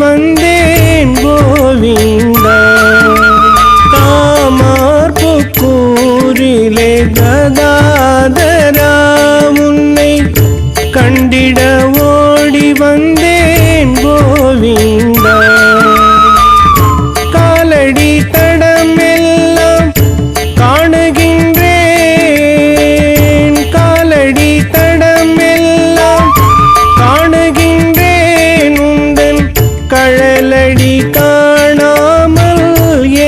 வந்தேன் கோவிந்தா. காமார்புக்கூரிலே கதாதரா உன்னை கண்டிட ஓடி வந்தேன் கோவிந்தா. காலடி தடமெல்லாம் காணுகின்றேன், காலடி தடமெல்லாம் காணுகின்றேன். உந்தன் கழலடி காணாமல்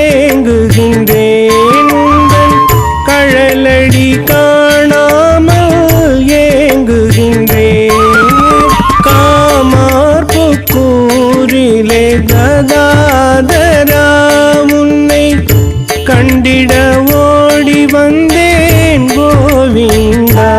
ஏங்குகின்றேன், உந்தன் கழலடி காணாமல் ஏங்குகின்றேன். காமார்புக்கூரிலே கதாதரா உன்னை கண்டிட ஓடி வந்தேன் கோவிந்தா.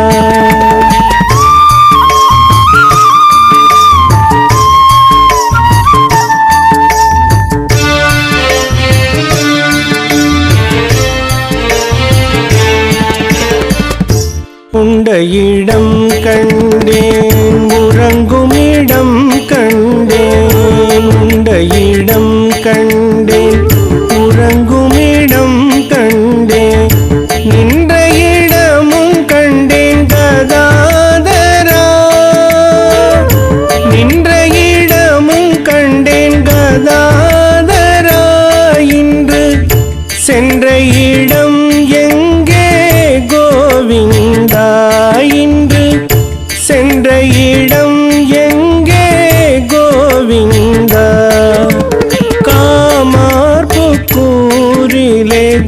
உண்ட இடம் கண்டேன், உறங்கும் இடம் கண்டேன். உண்ட இடம் கண்டேன், உறங்கும் இடம் கண்டேன். நின்ற இடமும் கண்டேன் கதாதரா, நின்ற இடமும் கண்டேன் கதாதரா. இன்று சென்ற இடம் எங்கே கோவிந்தா, இன்று சென்ற இடம் எங்கே கோவிந்தா. காமார்புக்கூரிலே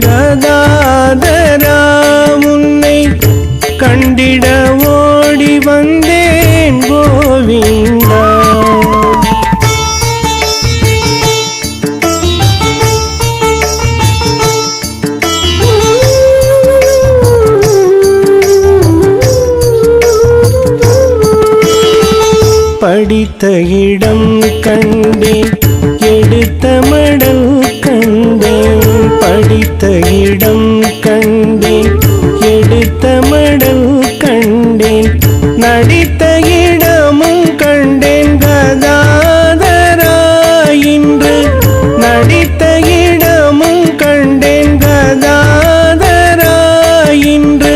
கதாதரா உன்னை கண்டிட ஓடி வந்தேன் கோவிந்தா. படித்த இடம் கண்டேன், எடுத்த மடல் கண்டேன். படித்த இடம் கண்டேன், எடுத்த மடல் கண்டேன். நடித்த இடமும் கண்டேன் கதாதரா, இன்று நடித்த இடமும் கண்டேன் கதாதரா. இன்று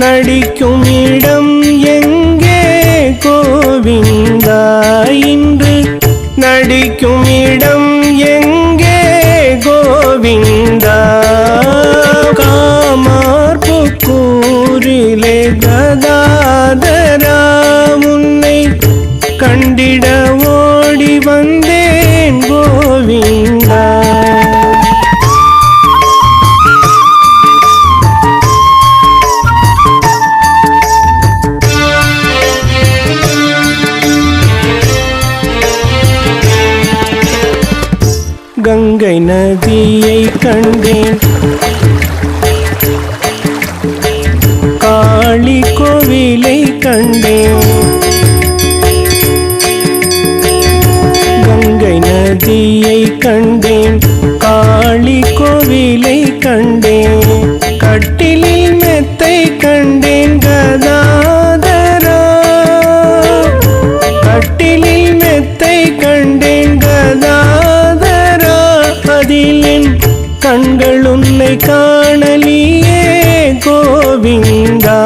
நடிக்கும் இடம் எங்கே கோவிந்தா, இன்று நடிக்கும் இடம் எங்கே கோவிந்தா. காமார்புக்கூரிலே கதாதரா உன்னை கண்டிட ஓடி வந்தேன் கோவிந்தா. கங்கை நதியை கண்டேன், காளி கோவிலை கண்டேன். கங்கை நதியை கண்டேன், காளி கோவிலை கண்டேன். கட்டிலில் மெத்தை கண்டேன் கதாதரா, கட்டிலில் மெத்தை கண்டேன் கதாதரா. அதில் கண்கள் உன்னை காணலியே கோவிந்தா,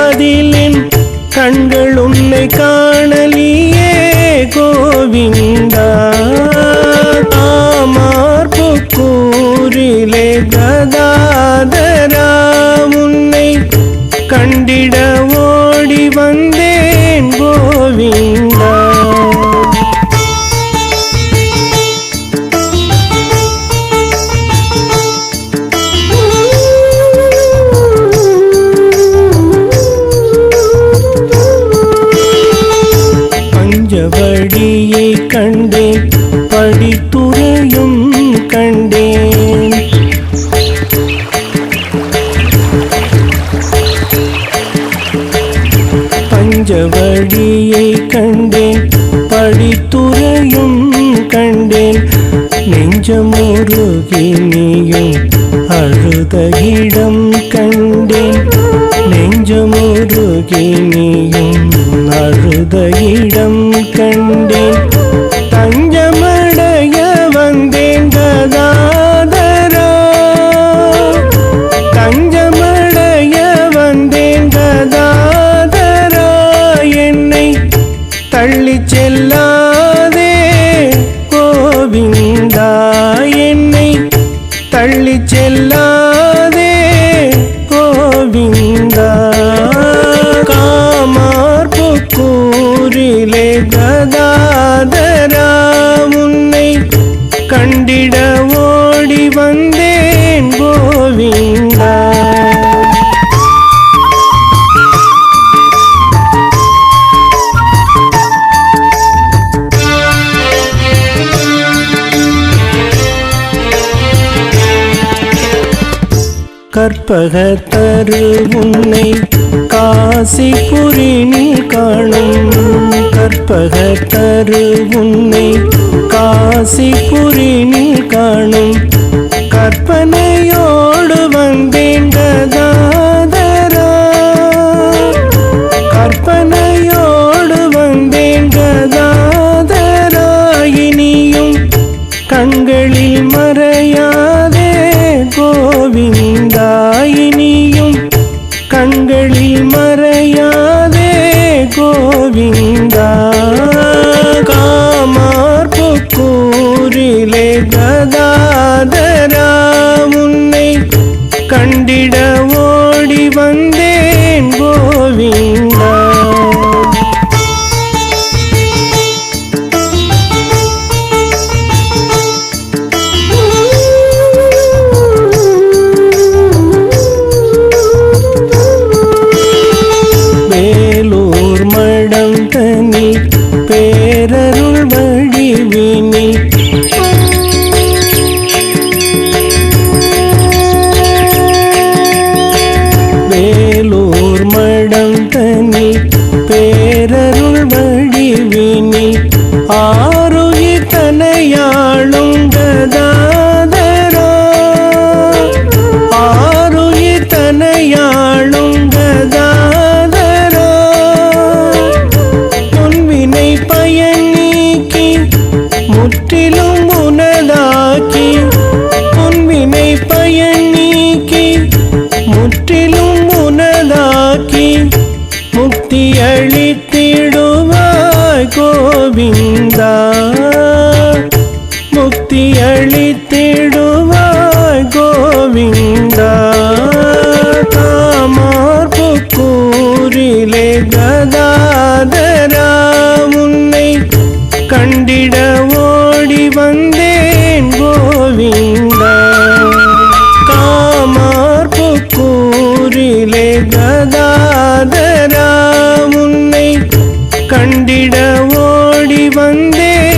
அதில் கண்கள் உன்னை காணலியே கோவிந்தா. காமார்புக்கூரிலே கதாதரா உன்னை கண்டிட ஓடி வந்தேன் கோவிந்தா. பஞ்சவடியை கண்டேன், படித்துறையும் கண்டேன். பஞ்சவடியை கண்டேன், படித்துறையும் கண்டேன். நெஞ்சமுருகி நீயும் அழுத இடம் கண்டேன், நெஞ்சமுருகி நீயும் அழுத இடம் கண்டேன். தஞ்சமட கண்டிட ஓடி வந்தேன் கோவிந்தா. கற்பகத்தரு உன்னை காசிபுரினில் காணும். கற்பகத்தரு உன்னை காசிபுரினில் காணும். கற்பனையோடு வந்தேன் கதாதரா. கற்பனையோடு வந்தேன் கதாதரா. இனியும் கண்களில் மறையாதே கோவிந்தா. இனியும் கண்களில் மறையாதே கோவிந்தா. காமார்புக்கூரிலே கதாதரா உன்னை கண்டிட ஓடி வந்தேன் கோவிந்தா. பேரருள் வடிவினி வேலூர் மடம் தனி பேரருள் வடிவினி ஆருயிர் தனையாளும் கதாதரா. ஆருயிர் தனையாளும் கதாதரா. முன்வினை பயன் நீக்கி முற்றிலும் உனதாக்கி. முன்வினை பயன் நீக்கி முற்றிலும் உனதாக்கி. முக்தி அளித்திடுவாய் கோவிந்தா. முக்தி அளித்திடுவாய் கோவிந்தா. காமார்புக்கூரிலே கதாதரா உன்னை கண்டிட ஓடி வந்தேன் கோவிந்தா. காமார்புக்கூரிலே கதாதரா உன்னை கண்டிட ஓடி வந்தேன்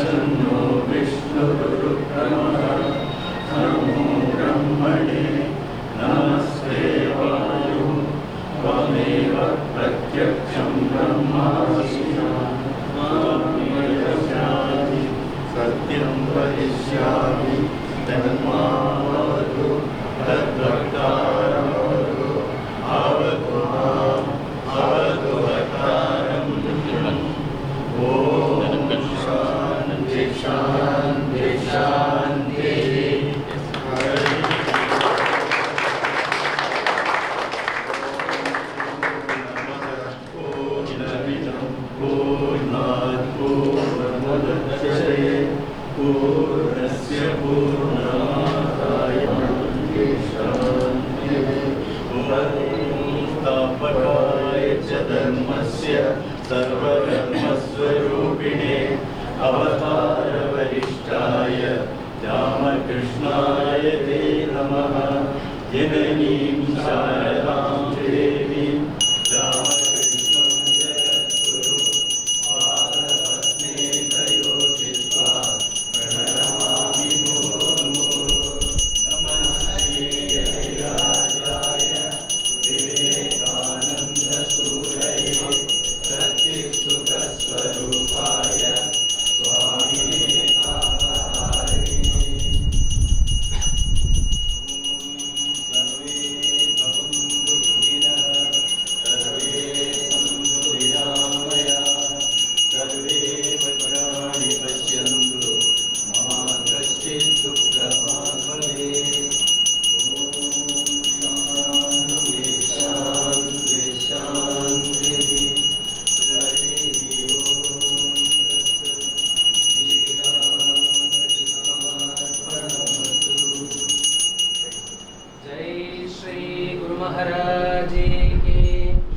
तन्नो विष्णुरुक्रमः नमो ब्रह्मणे नमस्ते वायु त्वमेव प्रत्यक्षं ब्रह्मासि मां वक्ष्यामि सत्यं वदिष्यामि तन्मावतु तद्वक्तारमवतु अवतु माम् अवतु वक्तारम् ॐ शान्ति शान्ति शान्तिः पूर्णात् पूर्णमुदच्यते पूर्णस्य पूर्णमादाय स्थापकाय च धर्मस्य सर्वधर्मस्वरूपिणे अवतारवरिष्ठाय रामकृष्णाय ते नमः जननीं शारदां देवीं रामकृष्णं जगद्गुरुं पादपद्मे तयोचित्वा प्रणमामि मुहुर्मुहुः नमः श्रीहरिराजाय विवेकानन्दसूरये सच्चित्सुखस्वरूपाय स्वामिने तापहारिणे सर्वे भवन्तु सुखिनः सर्वे सन्तु निरामयाः सर्वे भद्राणि पश्यन्तु मा कश्चित् दुःखभाग् भवेत् शान्ति शान्तिः जय श्री गुरु महाराज की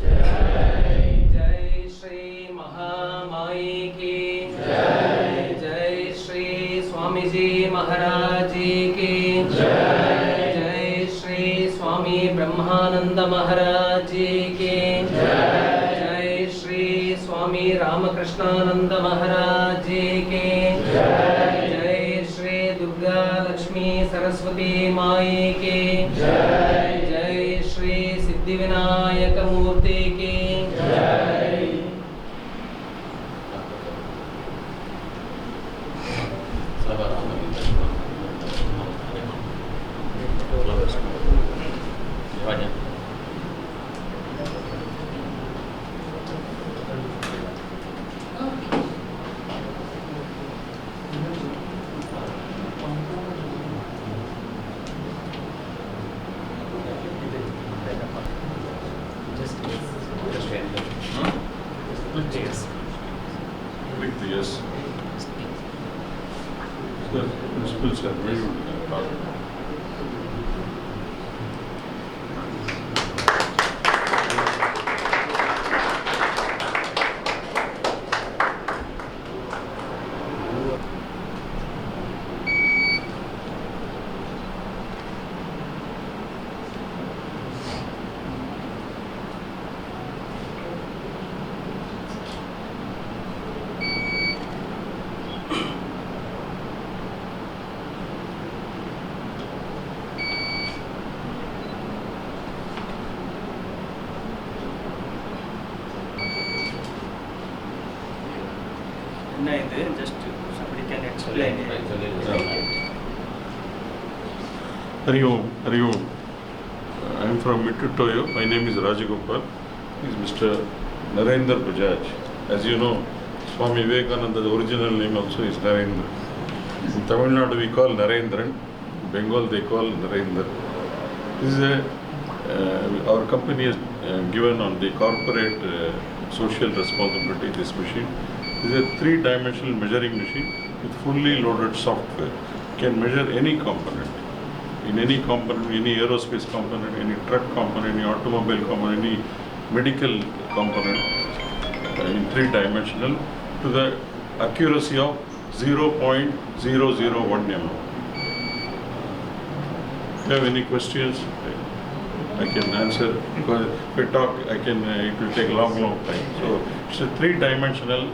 जय। जय श्री महामाई की जय। जय श्री स्वामी जी महाराज की जय। जय श्री स्वामी ब्रह्मानंद महाराज की जय। जय श्री स्वामी रामकृष्णानंद महाराज की जय। जय श्री दुर्गा लक्ष्मी सरस्वती माई की जय। जय श्री सिद्धिविनायक मूर्ति की जय। Yes. The principals are very good. Just somebody can explain it. Hari Om. Hari Om. I am from Mittutoyo. My name is Rajagopal. He is Mr. Narendra Bajaj. As you know, Swami Vivekananda, the original name also is Narendra. In Tamil Nadu we call Narendran. In Bengal they call Narendra. This is our company has given on the corporate social responsibility this machine. This is a 3-dimensional measuring machine with fully loaded software. It can measure any component. In any component, any aerospace component, any truck component, any automobile component, any medical component in 3-dimensional to the accuracy of 0.001 mm. If you have any questions, I can answer, because if I talk, it will take a long time. So it's a 3-dimensional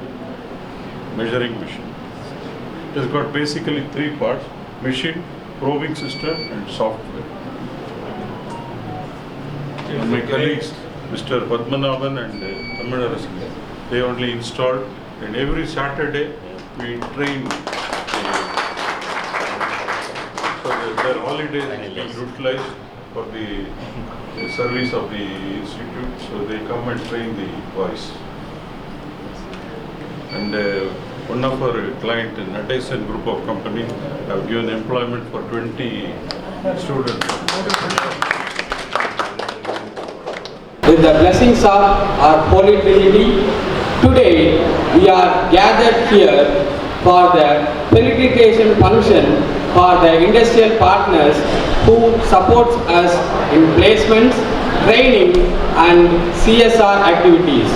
measuring machine. It has got basically three parts: machine, probing system, and software. And my colleagues, Mr. Padmanabhan and Tamilarasan, they only installed, and every Saturday we train. So their holidays is being utilized for the service of the institute, so they come and train the boys. And one of our client, an adjacent group of company, have given employment for 20 students. With the blessings of our Holy Trinity, today we are gathered here for the Felicitation function for the industrial partners who supports us in placements, training and CSR activities.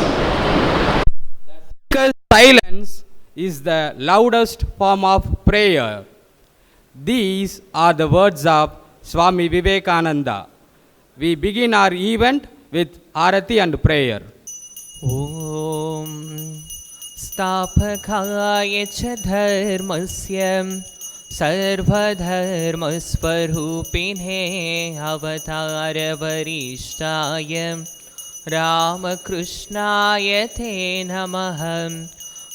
Silence is the loudest form of prayer. These are the words of Swami Vivekananda. We begin our event with Arati and prayer. Om Stapakaya cha dharmasya sarvadharmasvarupine avatara varishtaya Ramakrishnaya te namaham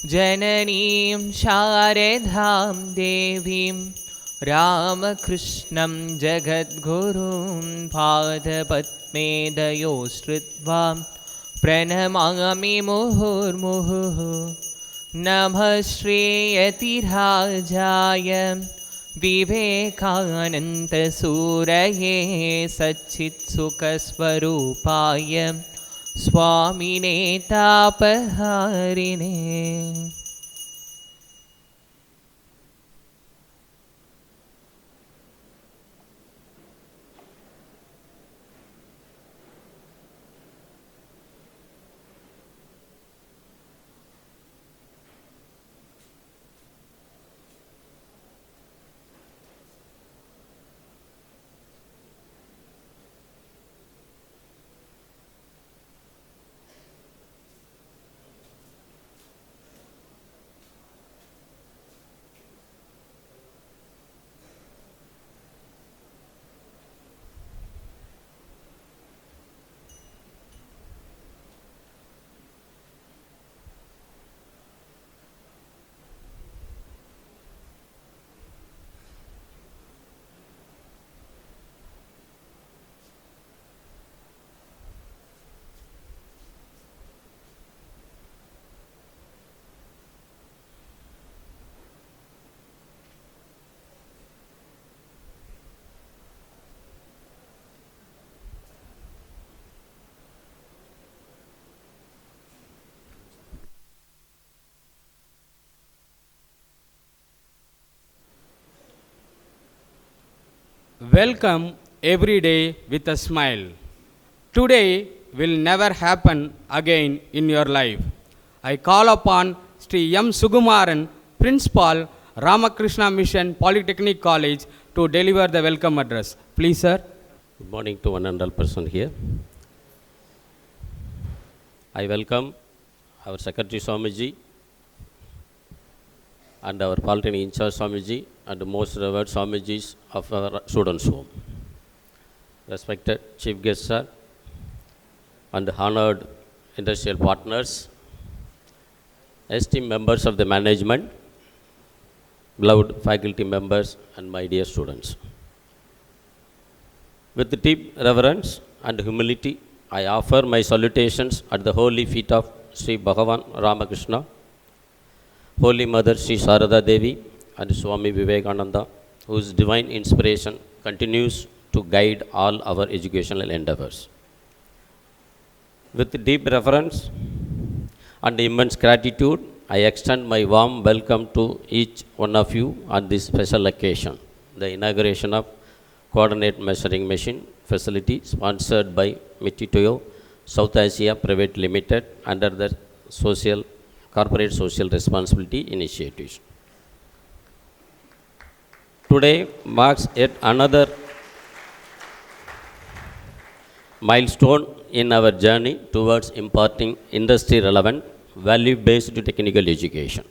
Jananim Sharadham Devim Ramakrishnam Jagadgurum Padapatme Dayostritvam Pranamami Muhurmuhu Namah Shriyati Rajaya Vivekananda Suraye Satchit Sukasvarupaya Swamine Tapaharine. Welcome every day with a smile. Today will never happen again in your life. I call upon Sri M. Sugumaran, Principal, Ramakrishna Mission Polytechnic College, to deliver the welcome address. Please, sir. Good morning to one and all person here. I welcome our Secretary Swamiji and our Polytechnic in charge Swamiji and most revered Swamijis of our students' home. Respected Chief Guest Sir and honored industrial partners, esteemed members of the management, beloved faculty members and my dear students. With deep reverence and humility, I offer my salutations at the holy feet of Sri Bhagavan Ramakrishna, Holy Mother Sri Sarada Devi and Swami Vivekananda, whose divine inspiration continues to guide all our educational endeavors. With deep reverence and immense gratitude, I extend my warm welcome to each one of you on this special occasion, the inauguration of Coordinate Measuring Machine facility sponsored by Mementos South Asia Private Limited under the Corporate Social Responsibility Initiatives. Today marks yet another milestone in our journey towards imparting industry-relevant, value-based technical education.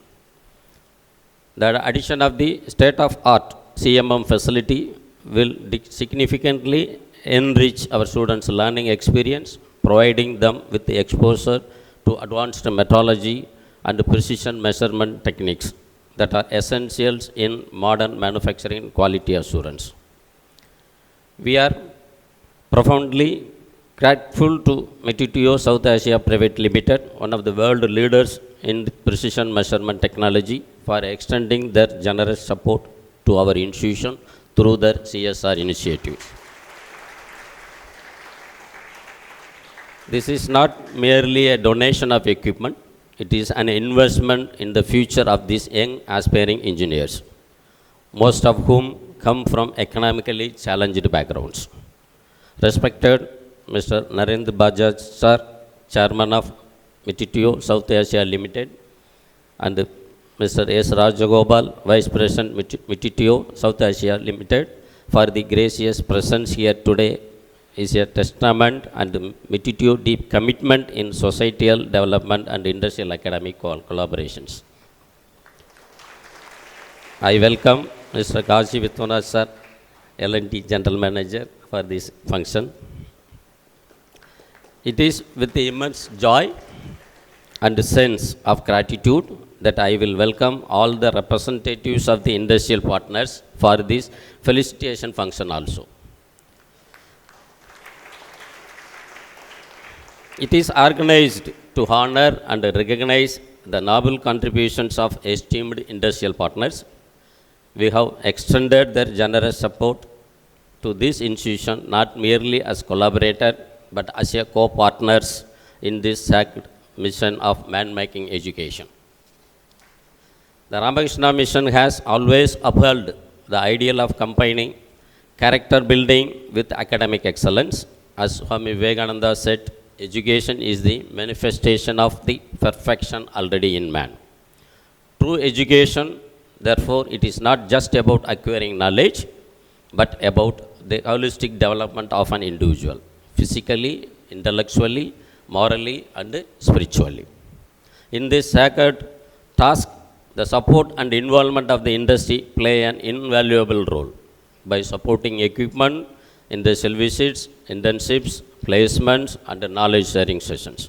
The addition of the state-of-art CMM facility will significantly enrich our students' learning experience, providing them with the exposure to advanced metrology and precision measurement techniques that are essentials in modern manufacturing quality assurance. We are profoundly grateful to Mementos South Asia Private Limited, one of the world leaders in precision measurement technology, for extending their generous support to our institution through their CSR initiative. This is not merely a donation of equipment, it is an investment in the future of these young aspiring engineers, most of whom come from economically challenged backgrounds. Respected Mr. Narendra Bajaj Sir, Chairman of Mementos South Asia Limited, and Mr. S. Rajagopal, Vice President Mementos South Asia Limited, for the gracious presence here today is a testament and Mementos' deep commitment in societal development and industrial academic collaborations. I welcome Mr. Kashi Vivekananda Sir, L&T General Manager, for this function. It is with immense joy and sense of gratitude that I will welcome all the representatives of the industrial partners for this felicitation function also. It is organized to honor and recognize the noble contributions of esteemed industrial partners. We have extended their generous support to this institution not merely as collaborators but as a co-partners in this sacred mission of man-making education. The Ramakrishna mission has always upheld the ideal of combining character building with academic excellence. As Swami Vivekananda said, education is the manifestation of the perfection already in man. True education, therefore, it is not just about acquiring knowledge, but about the holistic development of an individual, physically, intellectually, morally, and spiritually. In this sacred task, the support and involvement of the industry play an invaluable role by supporting equipment in the visits, internships, placements, and knowledge sharing sessions.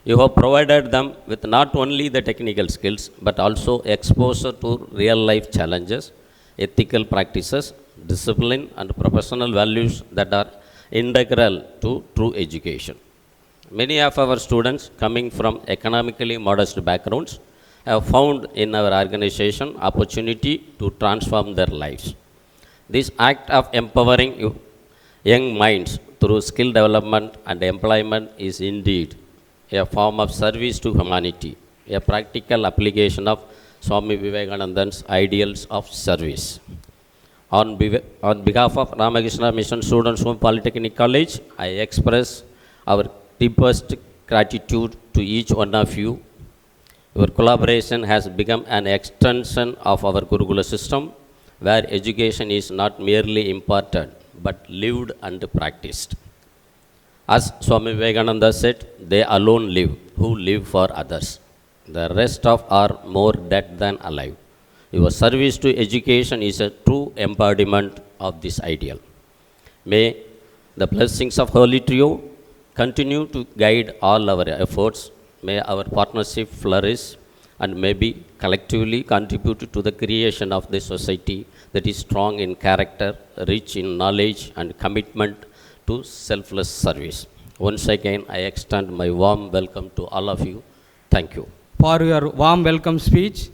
You have provided them with not only the technical skills but also exposure to real life challenges, ethical practices, discipline, and professional values that are integral to true education. Many of our students coming from economically modest backgrounds have found in our organization opportunity to transform their lives. This act of empowering young minds through skill development and employment is indeed a form of service to humanity, a practical application of Swami Vivekananda's ideals of service. On behalf of Ramakrishna Mission Students from Polytechnic College, I express our deepest gratitude to each one of you. Your collaboration has become an extension of our Gurukula system, where education is not merely imparted, but lived and practiced. As Swami Vivekananda said, they alone live who live for others. The rest of are more dead than alive. Your service to education is a true embodiment of this ideal. May the blessings of Holy Trio continue to guide all our efforts. May our partnership flourish and may be collectively contribute to the creation of the society that is strong in character, rich in knowledge, and commitment to selfless service. Once again, I extend my warm welcome to all of you. Thank you for your warm welcome speech.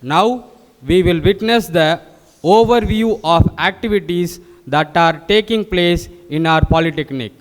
Now we will witness the overview of activities that are taking place in our Polytechnic.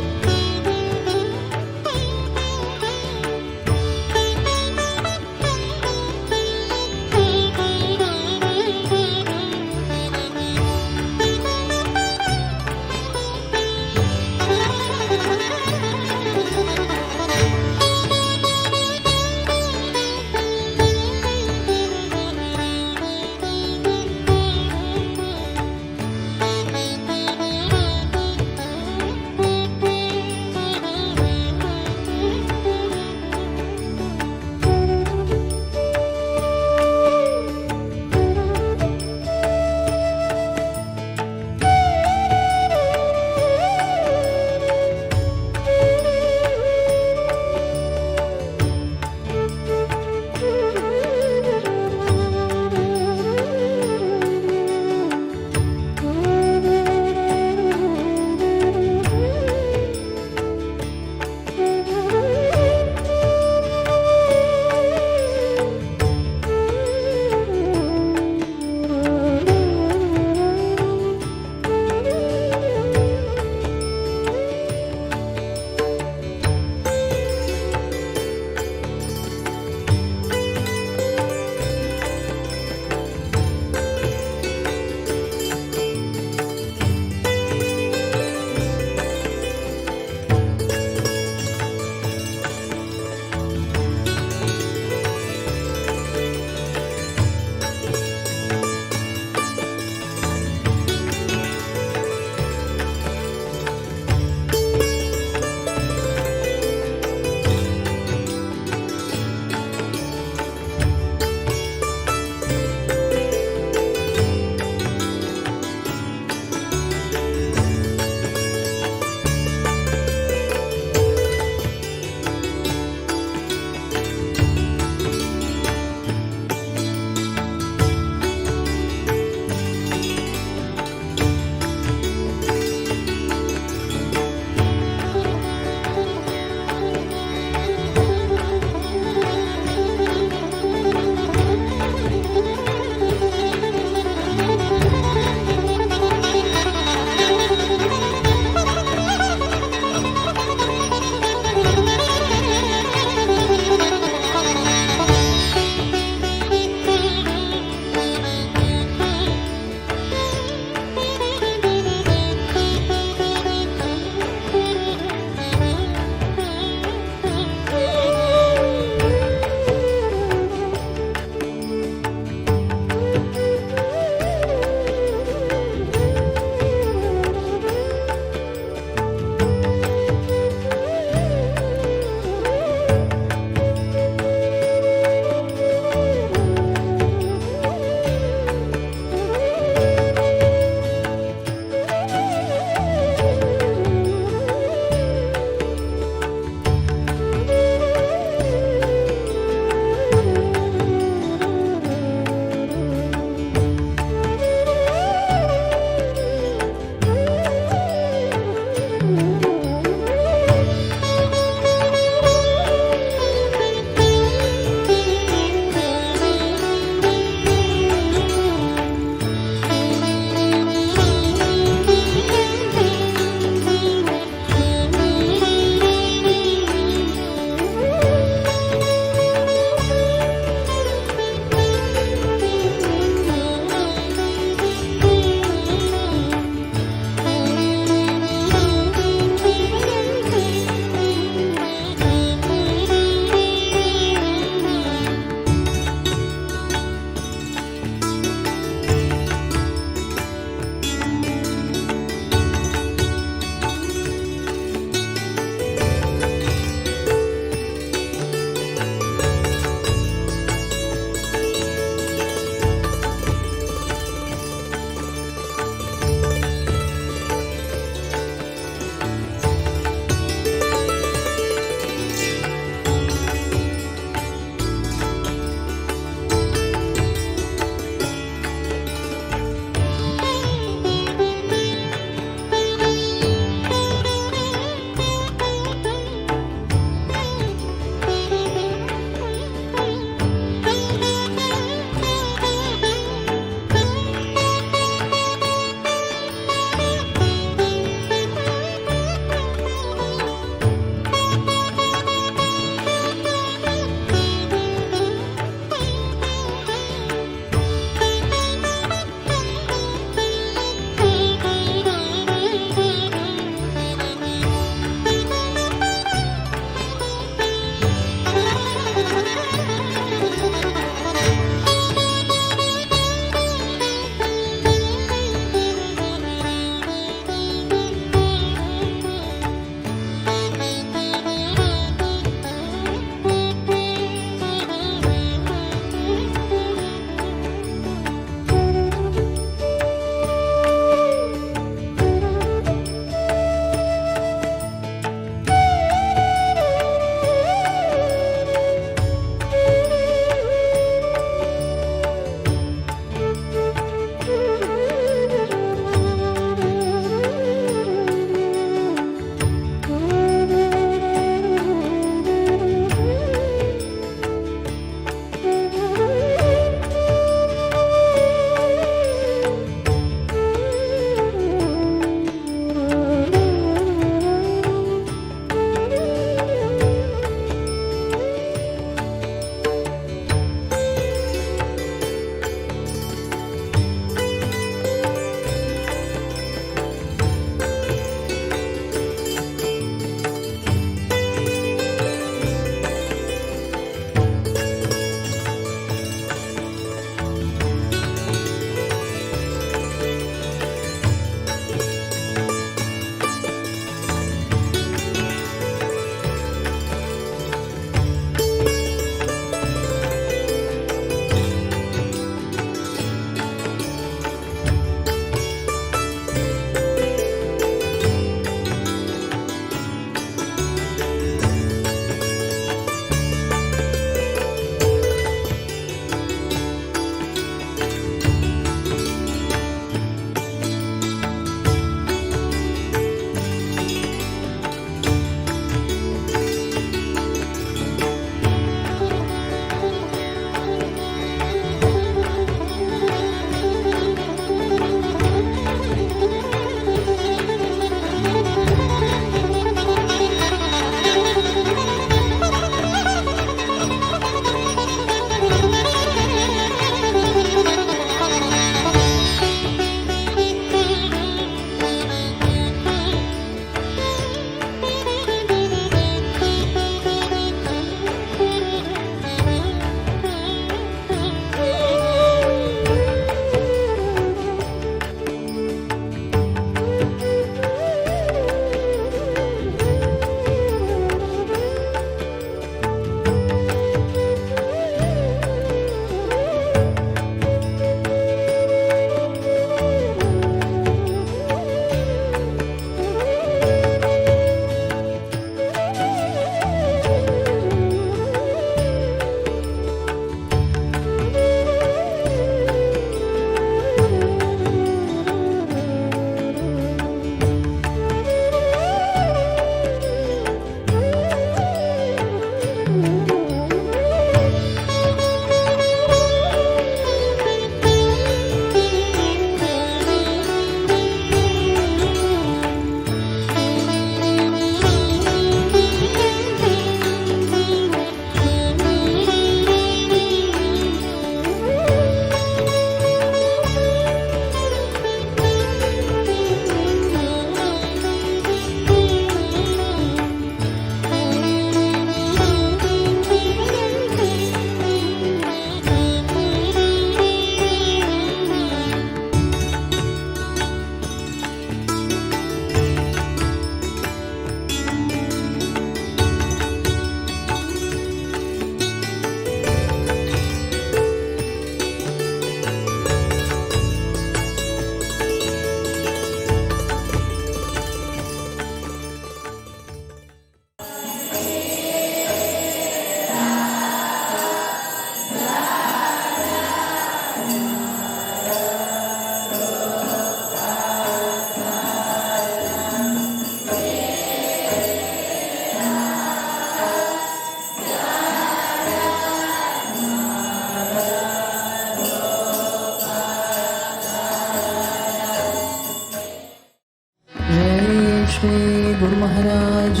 महाराज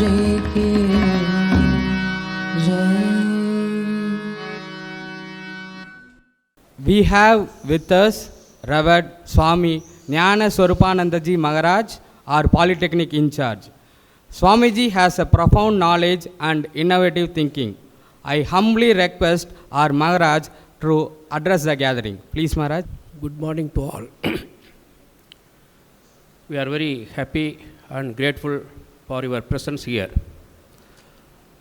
की जय। We have with us Reverend Swami Jnana Swarupanandaji Maharaj, our Polytechnic in charge. Swamiji has a profound knowledge and innovative thinking. I humbly request our Maharaj to address the gathering. Please, Maharaj. Good morning to all. We are very happy and grateful for your presence here.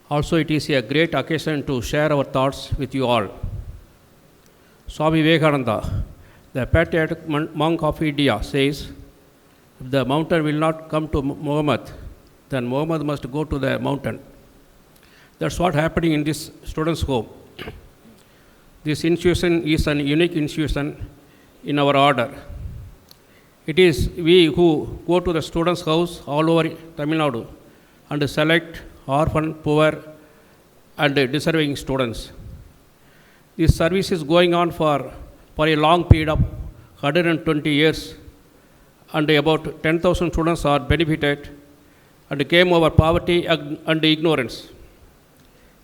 Also, it is a great occasion to share our thoughts with you all. Swami Vivekananda, the patriotic monk of India, says, if the mountain will not come to Muhammad, then Muhammad must go to the mountain. That's what happening in this student's home. This institution is an unique institution in our order. It is we who go to the student's house all over Tamil Nadu and select orphan, poor and deserving students. This service is going on for a long period of 120 years, and about 10,000 students are benefited and came over poverty and ignorance.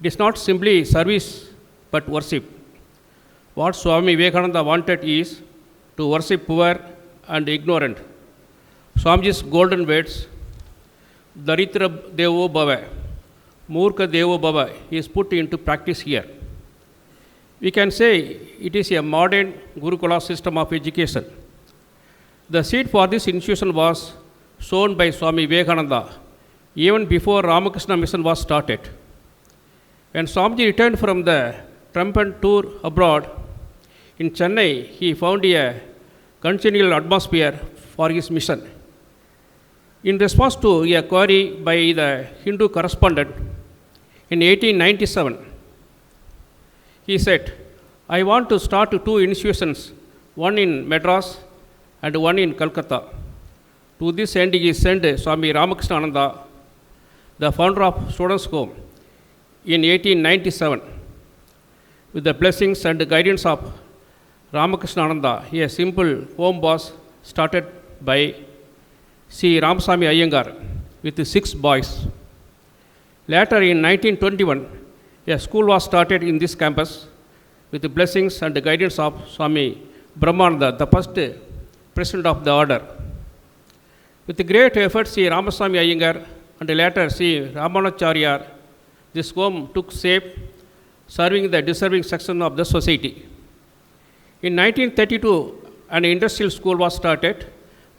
It is not simply service but worship. What Swami Vivekananda wanted is to worship poor and ignorant. Swamiji's golden words, Daritra Devo Bhava, Murkha Devo Bhava, is put into practice here. We can say it is a modern Gurukula system of education. The seed for this institution was sown by Swami Vivekananda even before Ramakrishna mission was started. When Swamiji returned from the triumphant tour abroad in Chennai, he found a congenial atmosphere for his mission. In response to a query by the Hindu correspondent in 1897, he said, I want to start two institutions, one in Madras and one in Calcutta. To this end, he sent Swami Ramakrishna Ananda, the founder of Students' Home, in 1897. With the blessings and guidance of Ramakrishna Ananda, a simple home was started by C. Ramasamy Iyengar with 6 boys. Later in 1921, a school was started in this campus with the blessings and the guidance of Swami Brahmananda, the first president of the order. With the great efforts, C. Ramasamy Iyengar and later C. Ramanacharya, this home took shape, serving the deserving section of the society. In 1932, an industrial school was started,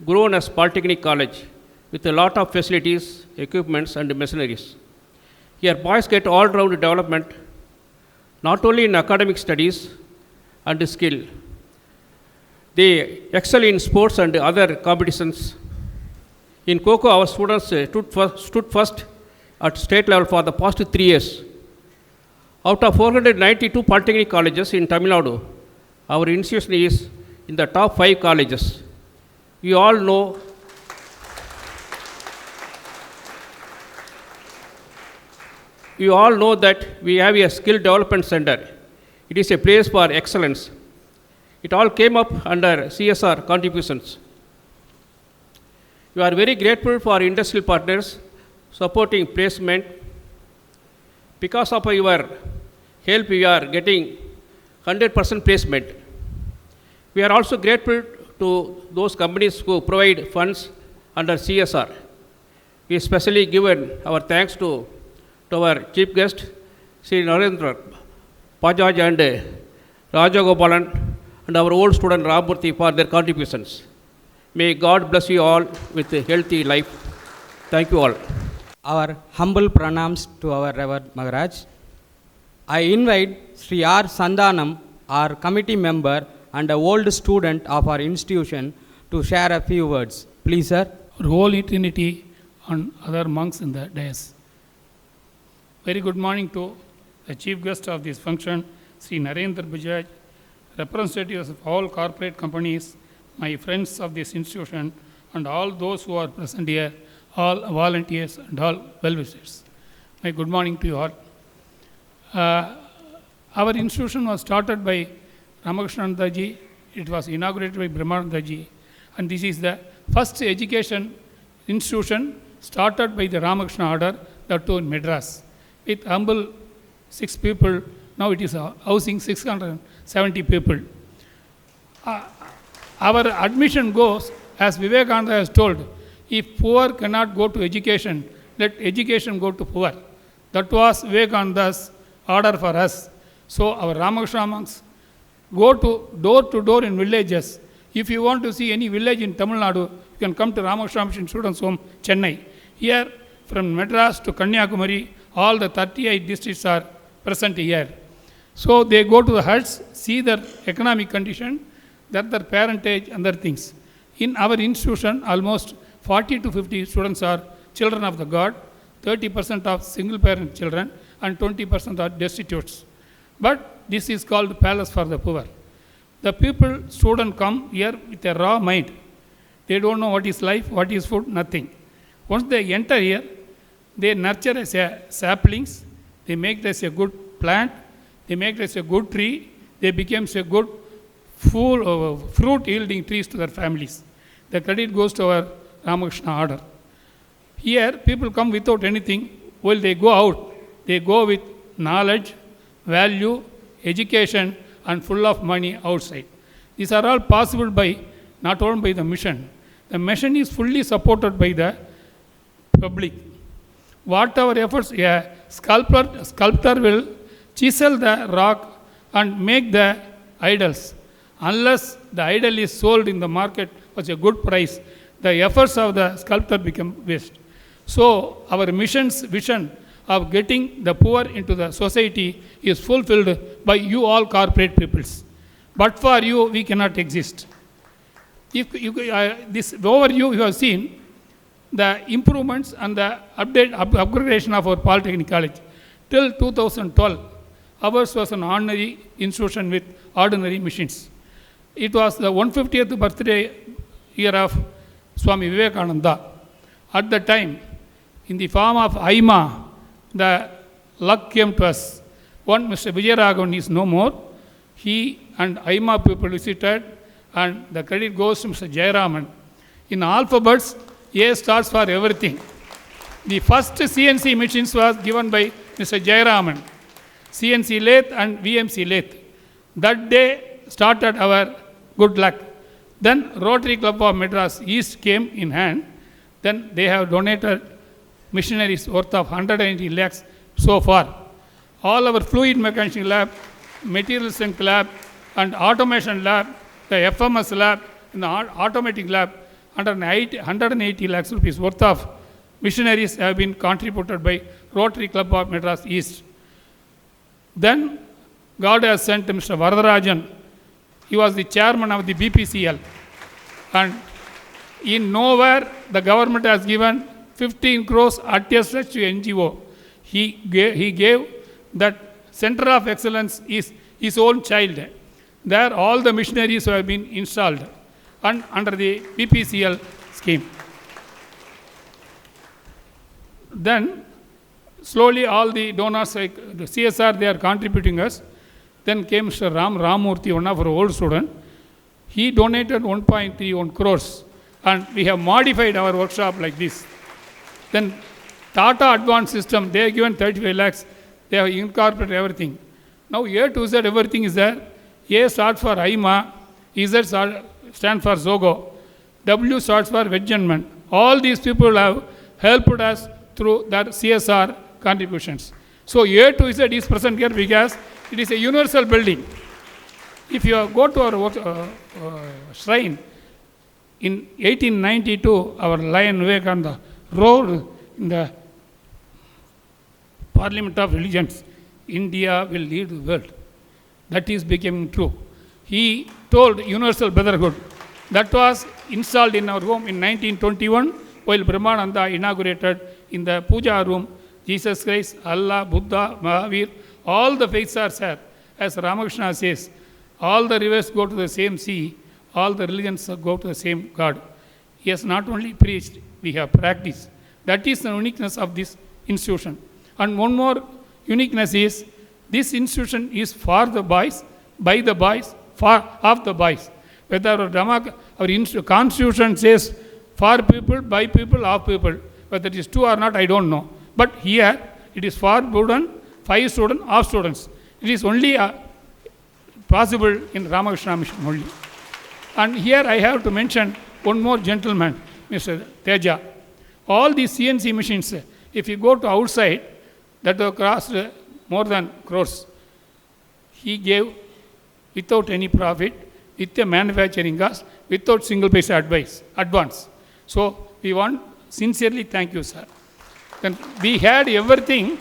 grown as Polytechnic College, with a lot of facilities, equipments, and machineries. Here, boys get all-round development, not only in academic studies and skill. They excel in sports and other competitions. In Kho-Kho, our students stood first at state level for the past 3 years. Out of 492 Polytechnic colleges in Tamil Nadu, our institution is in the top 5 colleges. You all know that we have a skill development center. It is a place for excellence. It all came up under CSR contributions. We are very grateful for industrial partners supporting placement. Because of your help, we are getting 100% placement. We are also grateful to those companies who provide funds under CSR. We especially given our thanks to our chief guest, Sri Narendra Pajaj and Rajagopalan, and our old student Ramurthy for their contributions. May God bless you all with a healthy life. Thank you all. Our humble pranams to our Reverend Maharaj. I invite Sri R. Sandanam, our committee member and an old student of our institution, to share a few words. Please, sir. Our Holy Trinity and other monks in the dais. Very good morning to the chief guest of this function, Sri Narendra Bajaj, representatives of all corporate companies, my friends of this institution, and all those who are present here, all volunteers and all well-wishers. My good morning to you all. Our institution was started by Ramakrishnanandaji. It was inaugurated by Brahmanandaji. And this is the first education institution started by the Ramakrishna order, that too in Madras. With humble 6 people, now it is housing 670 people. Our admission goes, as Vivekananda has told, if poor cannot go to education, let education go to poor. That was Vivekananda's order for us. So our Ramakrishna monks go to door in villages. If you want to see any village in Tamil Nadu, you can come to Ramakrishna Mission Students' Home, Chennai. Here, from Madras to Kanyakumari, all the 38 districts are present here. So they go to the huts, see their economic condition, their parentage, and other things. In our institution, almost 40 to 50 students are children of the God, 30% of single parent children, and 20% are destitutes. But this is called palace for the poor. The people, students come here with a raw mind. They don't know what is life, what is food, nothing. Once they enter here, they nurture as a saplings, they make this a good plant, they make this a good tree, they become a good fruit yielding trees to their families. The credit goes to our Ramakrishna order. Here, people come without anything. While they go out, they go with knowledge, value, education, and full of money outside. These are all possible by not only by the mission. The mission is fully supported by the public. Whatever efforts, a sculptor will chisel the rock and make the idols. Unless the idol is sold in the market for a good price, the efforts of the sculptor become waste. So our mission's vision of getting the poor into the society is fulfilled by you all corporate peoples. But for you, we cannot exist. If this overview you have seen, the improvements and the upgradation of our Polytechnic College. Till 2012, ours was an ordinary institution with ordinary machines. It was the 150th birthday year of Swami Vivekananda. At the time, in the form of Aima, the luck came to us. One Mr. Vijayaraghavan is no more. He and Aima people visited, and the credit goes to Mr. Jayaraman. In alphabets, A starts for everything. The first CNC machines was given by Mr. Jayaraman, CNC lathe and VMC lathe. That day started our good luck. Then Rotary Club of Madras East came in hand. Then they have donated missionaries worth of 180 lakhs so far. All our fluid mechanics lab, material strength lab, and automation lab, the FMS lab, and the automatic lab, 180 lakhs rupees worth of missionaries have been contributed by Rotary Club of Madras East. Then God has sent Mr. Varadarajan. He was the chairman of the BPCL. And in nowhere the government has given 15 crores attested to NGO. He gave that center of excellence is his own child. There all the missionaries have been installed and under the BPCL scheme. Then slowly all the donors, like the CSR, they are contributing us. Then came Mr. Ramurthy, one of our old students. He donated 1.31 crores and we have modified our workshop like this. Then Tata Advanced System, they have given 35 lakhs. They have incorporated everything. Now A to Z, everything is there. A starts for Aima, Z stands for Zogo, W starts for Veggenman. All these people have helped us through their CSR contributions. So A to Z is present here because it is a universal building. If you go to our shrine, in 1892, our Lion Vivekananda wrote in the Parliament of Religions, India will lead the world. That is becoming true. He told universal brotherhood. That was installed in our home in 1921 while Brahmananda inaugurated in the puja room. Jesus Christ, Allah, Buddha, Mahavir, all the faiths are there. As Ramakrishna says, all the rivers go to the same sea, all the religions go to the same God. He has not only preached, we have practiced. That is the uniqueness of this institution. And one more uniqueness is, this institution is for the boys, by the boys, for of the boys. Whether our constitution says for people, by people, of people. Whether it is 2 or not, I don't know. But here, it is 4 students, 5 students, half students. It is only possible in Ramakrishna Mission only. And here I have to mention one more gentleman, Mr. Teja. All these CNC machines, if you go to outside, that will cost more than crores. He gave without any profit, with a manufacturing cost, without single paisa advance. So we want sincerely thank you, sir. Then we had everything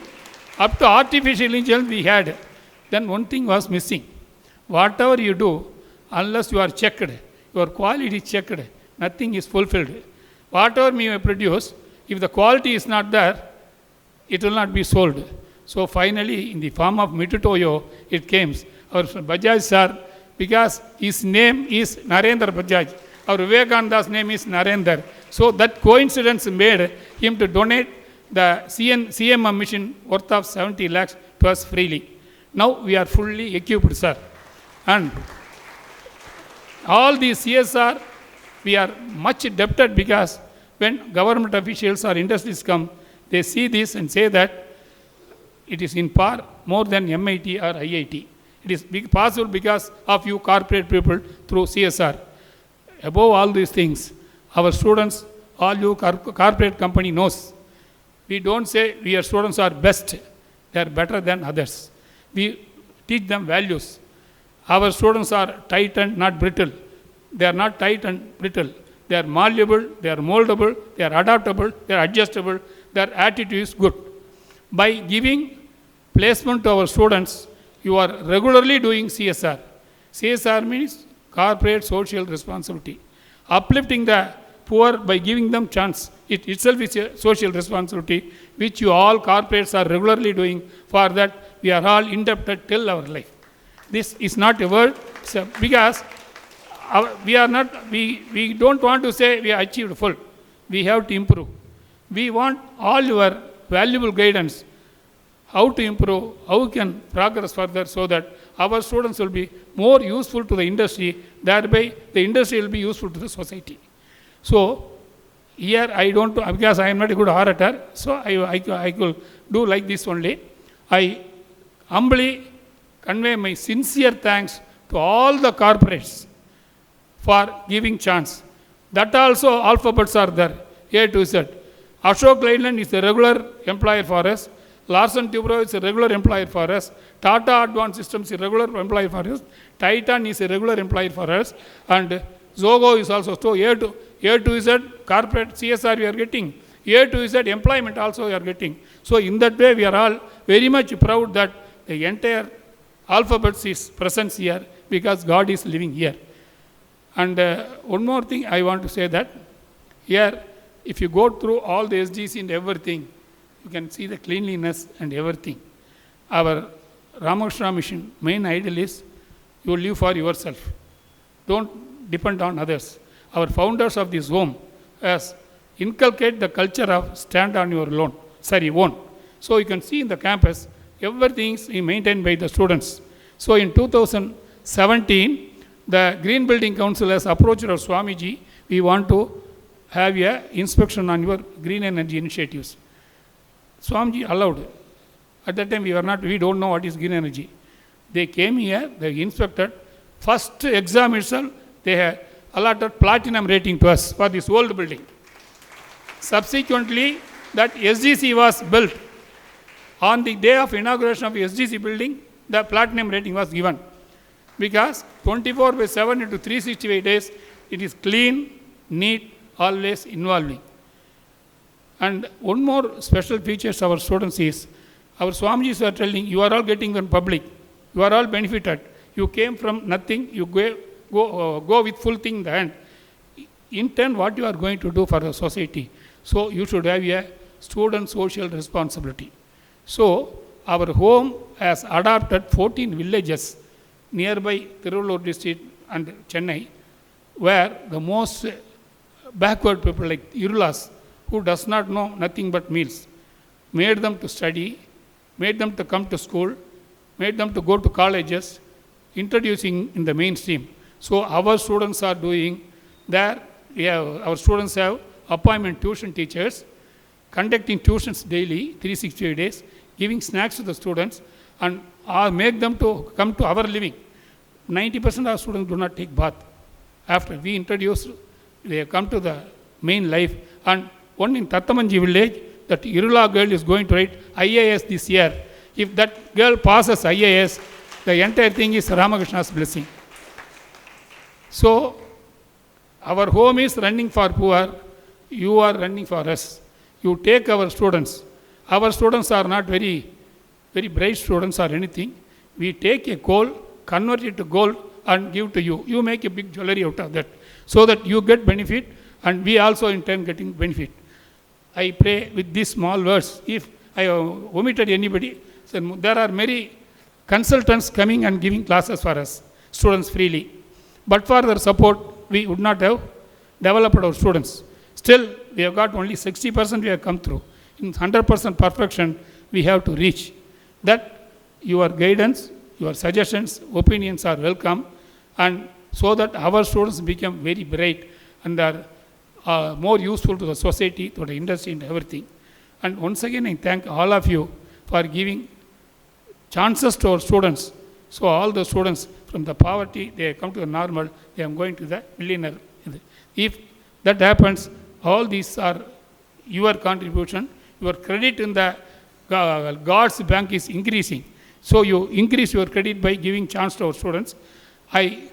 up to artificial intelligence we had. Then one thing was missing. Whatever you do, unless you are checked, your quality is checked, nothing is fulfilled. Whatever you produce, if the quality is not there, it will not be sold. So finally, in the form of Mitutoyo, it came. Our Bajaj sir, because his name is Narendra Bajaj, our Vivekananda's name is Narendra. So that coincidence made him to donate the CMM machine worth of 70 lakhs to us freely. Now we are fully equipped, sir. And all these CSR, we are much indebted because when government officials or industries come, they see this and say that it is in par more than MIT or IIT. It is possible because of you corporate people through CSR. Above all these things, our students, all you corporate company knows. We don't say our students are best. They are better than others. We teach them values. Our students are tight and not brittle. They are not tight and brittle. They are malleable, they are moldable, they are adaptable, they are adjustable, their attitude is good. By giving placement to our students, you are regularly doing CSR. CSR means corporate social responsibility. Uplifting the poor by giving them chance. It itself is a social responsibility, which you all corporates are regularly doing. For that, we are all indebted till our life. This is not a word, because we don't want to say we achieved full. We have to improve. We want all your valuable guidance, how to improve, how we can progress further so that our students will be more useful to the industry, thereby the industry will be useful to the society. So, here I don't, because I am not a good orator, so I could do like this only. I humbly convey my sincere thanks to all the corporates for giving chance. That also alphabets are there, A to Z. Ashok Leyland is a regular employer for us. Larsen Tubro is a regular employer for us. Tata Advanced Systems is a regular employer for us. Titan is a regular employer for us. And Zogo is also, so A to Z, corporate CSR we are getting. A to Z, employment also we are getting. So in that way, we are all very much proud that the entire alphabet is present here because God is living here. And one more thing I want to say that here, if you go through all the SDC and everything, you can see the cleanliness and everything. Our Ramakrishna Mission main ideal is you live for yourself. Don't depend on others. Our founders of this home has inculcated the culture of stand on your own. So you can see in the campus, everything is maintained by the students. So in 2017, the Green Building Council has approached our Swamiji. We want to have an inspection on your green energy initiatives. Swamiji allowed. At that time, we don't know what is green energy. They came here, they inspected. First exam itself, they had allotted platinum rating to us for this old building. Subsequently, that SDC was built. On the day of inauguration of SDC building, the platinum rating was given. Because 24/7 into 365 days, it is clean, neat, always involving. And one more special features of our students is, our Swamijis are telling, you are all getting from public, you are all benefited. You came from nothing, you go with full thing in the hand. In turn, what you are going to do for the society. So you should have a student social responsibility. So our home has adopted 14 villages nearby Tiruvallur district and Chennai, where the most backward people like Irulas, who does not know nothing but meals, made them to study, made them to come to school, made them to go to colleges, introducing in the mainstream. So our students are doing there. Our students have appointment tuition teachers. conducting tuitions daily, 365 days, giving snacks to the students, and make them to come to our living. 90% of students do not take bath. After we introduced, they have come to the main life. And one in Tattamanji village, that Irula girl is going to write IAS this year. If that girl passes IAS, the entire thing is Ramakrishna's blessing. So, our home is running for poor, you are running for us. You take our students. Our students are not very bright students or anything. We take a coal, convert it to gold and give to you. You make a big jewelry out of that, so that you get benefit and we also in turn getting benefit. I pray with these small words. If I omitted anybody, so there are many consultants coming and giving classes for us, students freely. But for their support, we would not have developed our students. Still, we have got only 60% we have come through. In 100% perfection, we have to reach. That your guidance, your suggestions, opinions are welcome, and so that our students become very bright and are more useful to the society, to the industry and everything. And once again, I thank all of you for giving chances to our students. So all the students from the poverty, they come to the normal, they are going to the millionaire. If that happens, all these are your contribution, your credit in the God's bank is increasing. So you increase your credit by giving chance to our students. I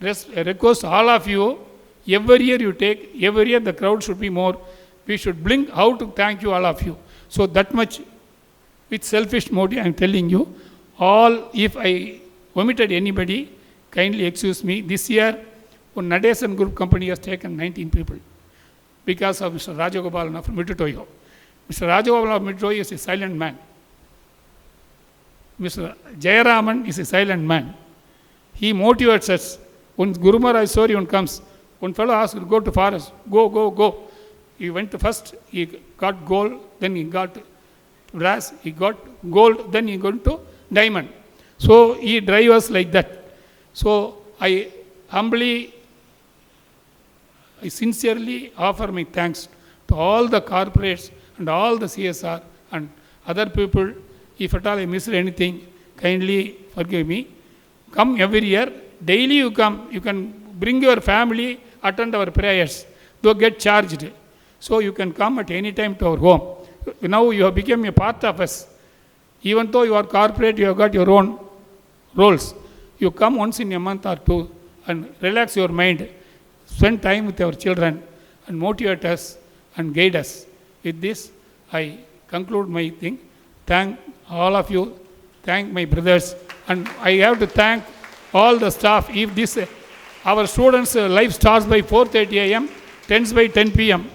request all of you, every year you take, every year the crowd should be more. We should blink how to thank you, all of you. So that much with selfish motive, I am telling you. All, if I omitted anybody, kindly excuse me. This year, one Nadesan Group company has taken 19 people because of Mr. Rajagopalana from Mittutoyo. Mr. Rajagopalana of Mittutoyo is a silent man. Mr. Jayaraman is a silent man. He motivates us. When Guru Maharaj story one comes, one fellow asked, go to forest, go. He went to first, he got gold, then he got brass, he got gold, then he got to diamond. So he drives us like that. So I sincerely offer my thanks to all the corporates and all the CSR and other people. If at all I missed anything, kindly forgive me. Come every year. Daily you come. You can bring your family, attend our prayers. Though get charged. So you can come at any time to our home. Now you have become a part of us. Even though you are corporate, you have got your own roles. You come once in a month or two and relax your mind. Spend time with our children and motivate us and guide us. With this, I conclude my thing. Thank all of you. Thank my brothers. And I have to thank all the staff. If this, our students' life starts by 4:30 a.m., ends by 10 p.m.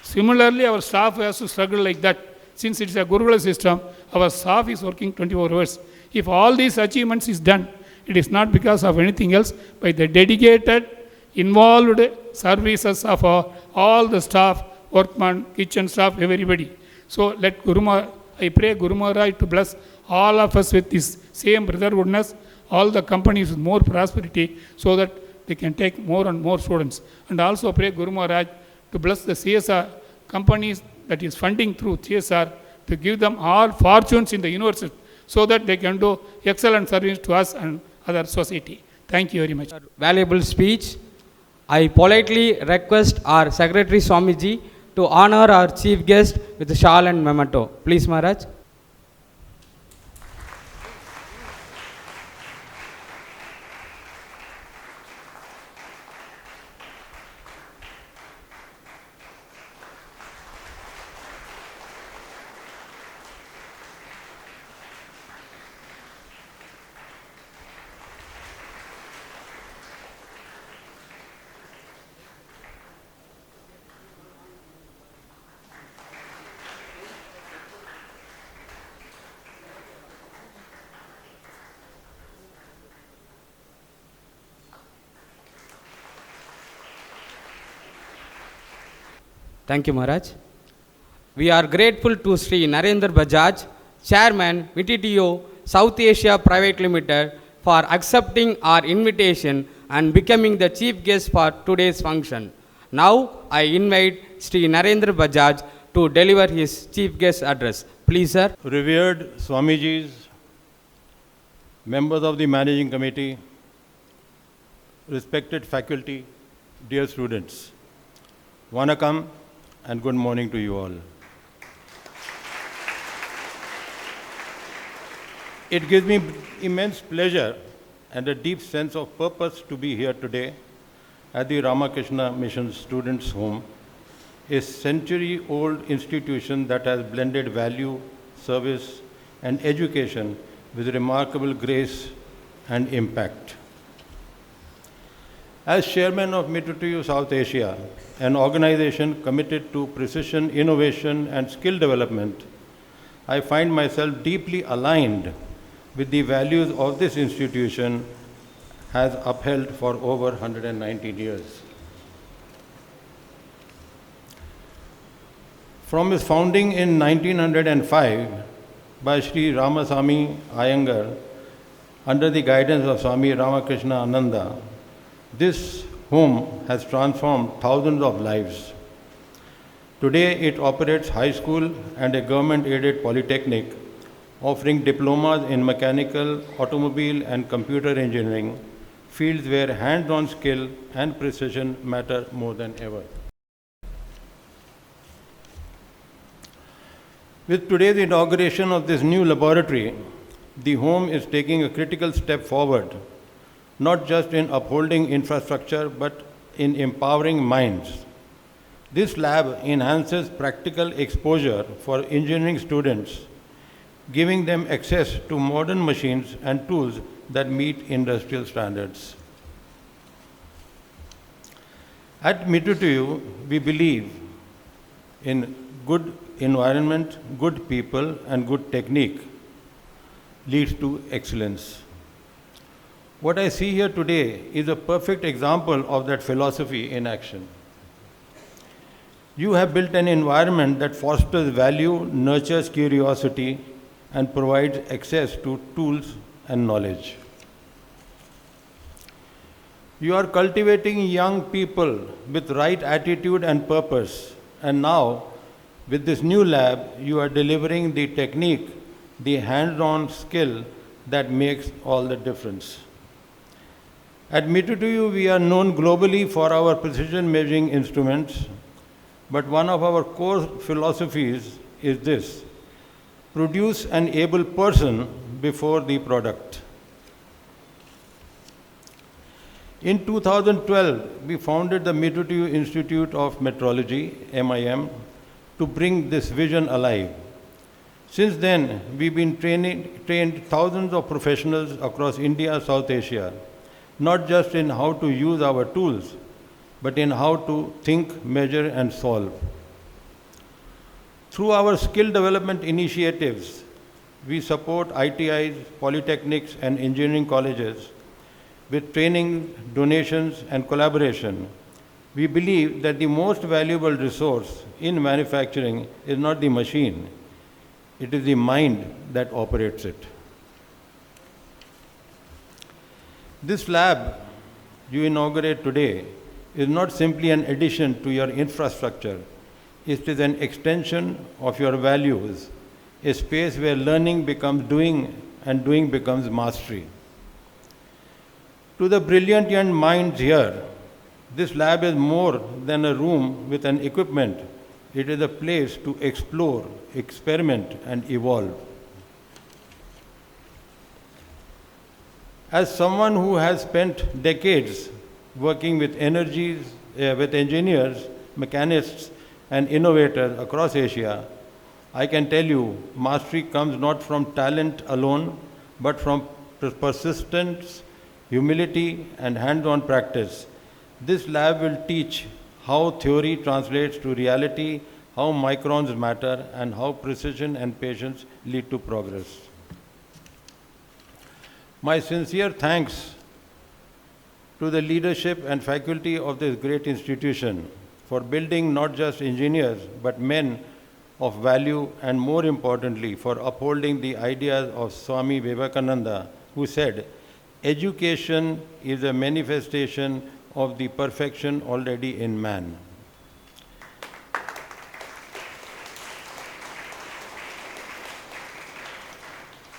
Similarly, our staff has to struggle like that. Since it's a Gurukula system, our staff is working 24 hours. If all these achievements is done, it is not because of anything else, by the dedicated, involved services of all the staff, workmen, kitchen staff, everybody. So let I pray Guru Maharaj to bless all of us with this same brotherhoodness, all the companies with more prosperity, so that they can take more and more students. And also pray Guru Maharaj to bless the CSR companies that is funding through CSR, to give them all fortunes in the university, so that they can do excellent service to us and other society. Thank you very much. Valuable speech. I politely request our Secretary Swamiji to honor our chief guest with a shawl and memento. Please, Maharaj. Thank you, Maharaj. We are grateful to Sri Narendra Bajaj, Chairman, Mittutoyo South Asia Private Limited, for accepting our invitation and becoming the chief guest for today's function. Now, I invite Sri Narendra Bajaj to deliver his chief guest address. Please, sir. Revered Swamijis, members of the managing committee, respected faculty, dear students, Vanakkam and good morning to you all. It gives me immense pleasure and a deep sense of purpose to be here today at the Ramakrishna Mission Students' Home, a century-old institution that has blended value, service, and education with remarkable grace and impact. As chairman of Mementos South Asia, an organization committed to precision innovation and skill development, I find myself deeply aligned with the values of this institution has upheld for over 119 years. From its founding in 1905 by Sri Ramasamy Iyengar under the guidance of Swami Ramakrishna Ananda, this home has transformed thousands of lives. Today it operates high school and a government-aided polytechnic, offering diplomas in mechanical, automobile and computer engineering, fields where hands-on skill and precision matter more than ever. With today's inauguration of this new laboratory, the home is taking a critical step forward, not just in upholding infrastructure, but in empowering minds. This lab enhances practical exposure for engineering students, giving them access to modern machines and tools that meet industrial standards. At Mementos, we believe in good environment, good people, and good technique leads to excellence. What I see here today is a perfect example of that philosophy in action. You have built an environment that fosters value, nurtures curiosity, and provides access to tools and knowledge. You are cultivating young people with right attitude and purpose, and now with this new lab, you are delivering the technique, the hands-on skill that makes all the difference. At Mementos, we are known globally for our precision measuring instruments, but one of our core philosophies is this: produce an able person before the product. In 2012, we founded the Mementos Institute of Metrology, MIM, to bring this vision alive. Since then, we've been trained thousands of professionals across India, South Asia, not just in how to use our tools, but in how to think, measure, and solve. Through our skill development initiatives, we support ITIs, polytechnics, and engineering colleges with training, donations, and collaboration. We believe that the most valuable resource in manufacturing is not the machine, it is the mind that operates it. This lab you inaugurate today is not simply an addition to your infrastructure, it is an extension of your values, a space where learning becomes doing and doing becomes mastery. To the brilliant young minds here, this lab is more than a room with an equipment. It is a place to explore, experiment, and evolve. As someone who has spent decades working with engineers, mechanists, and innovators across Asia, I can tell you mastery comes not from talent alone, but from persistence, humility, and hands-on practice. This lab will teach how theory translates to reality, how microns matter, and how precision and patience lead to progress. My sincere thanks to the leadership and faculty of this great institution for building not just engineers, but men of value, and more importantly, for upholding the ideas of Swami Vivekananda, who said, "Education is a manifestation of the perfection already in man."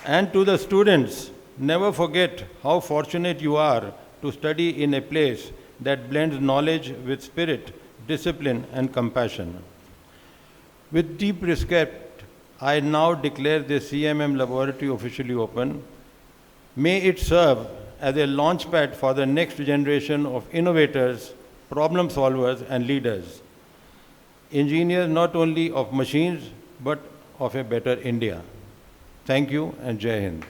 And to the students, never forget how fortunate you are to study in a place that blends knowledge with spirit, discipline, and compassion. With deep respect, I now declare the CMM laboratory officially open. May it serve as a launchpad for the next generation of innovators, problem solvers, and leaders. Engineers not only of machines, but of a better India. Thank you and Jai Hind.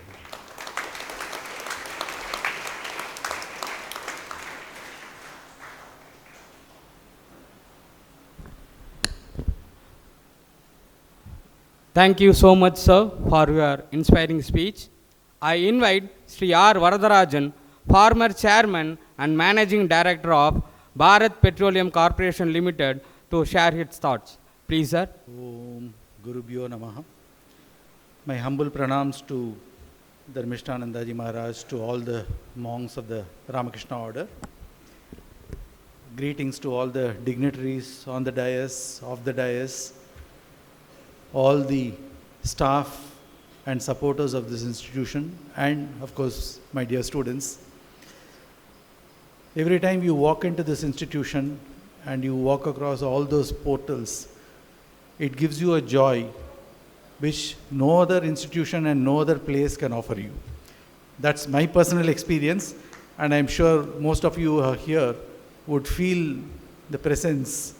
Thank you so much, sir, for your inspiring speech. I invite Sri R. Varadarajan, former chairman and managing director of Bharat Petroleum Corporation Limited, to share his thoughts. Please, sir. Om Gurubhyo Namaha. My humble pranams to Dharmishtanandaji Maharaj, to all the monks of the Ramakrishna order. Greetings to all the dignitaries on the dais, off the dais, all the staff and supporters of this institution, and of course my dear students. Every time you walk into this institution and you walk across all those portals, it gives you a joy which no other institution and no other place can offer you. That's my personal experience, and I'm sure most of you who are here would feel the presence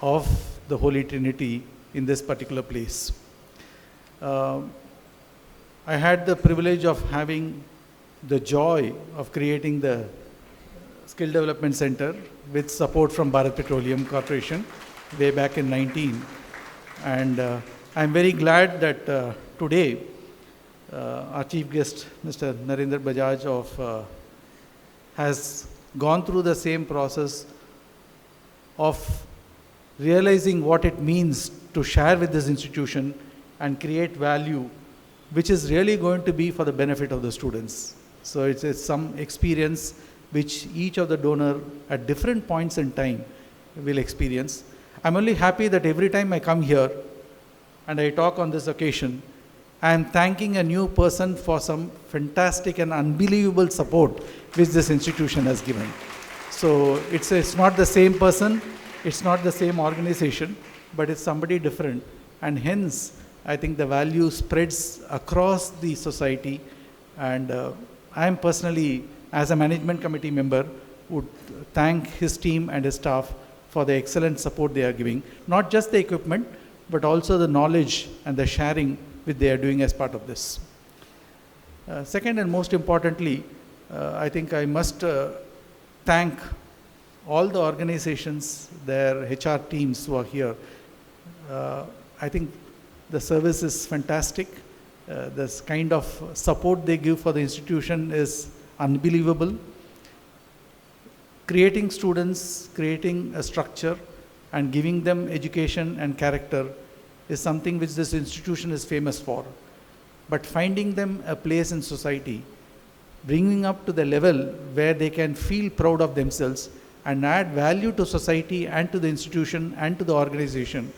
of the Holy Trinity in this particular place. I had the privilege of having the joy of creating the Skill Development Center with support from Bharat Petroleum Corporation way back in 19. And I'm very glad that today our chief guest, Mr. Narendra Bajaj, has gone through the same process of realizing what it means to share with this institution and create value, which is really going to be for the benefit of the students. So it's some experience which each of the donor at different points in time will experience. I'm only happy that every time I come here and I talk on this occasion, I am thanking a new person for some fantastic and unbelievable support which this institution has given. So it's not the same person, it's not the same organization, but it's somebody different. And hence, I think the value spreads across the society. And I am personally, as a management committee member, would thank his team and his staff for the excellent support they are giving. Not just the equipment, but also the knowledge and the sharing which they are doing as part of this. Second and most importantly, I think I must thank all the organizations, their HR teams who are here. I think the service is fantastic. This kind of support they give for the institution is unbelievable. Creating students, creating a structure, and giving them education and character is something which this institution is famous for. But finding them a place in society, bringing up to the level where they can feel proud of themselves and add value to society and to the institution and to the organization,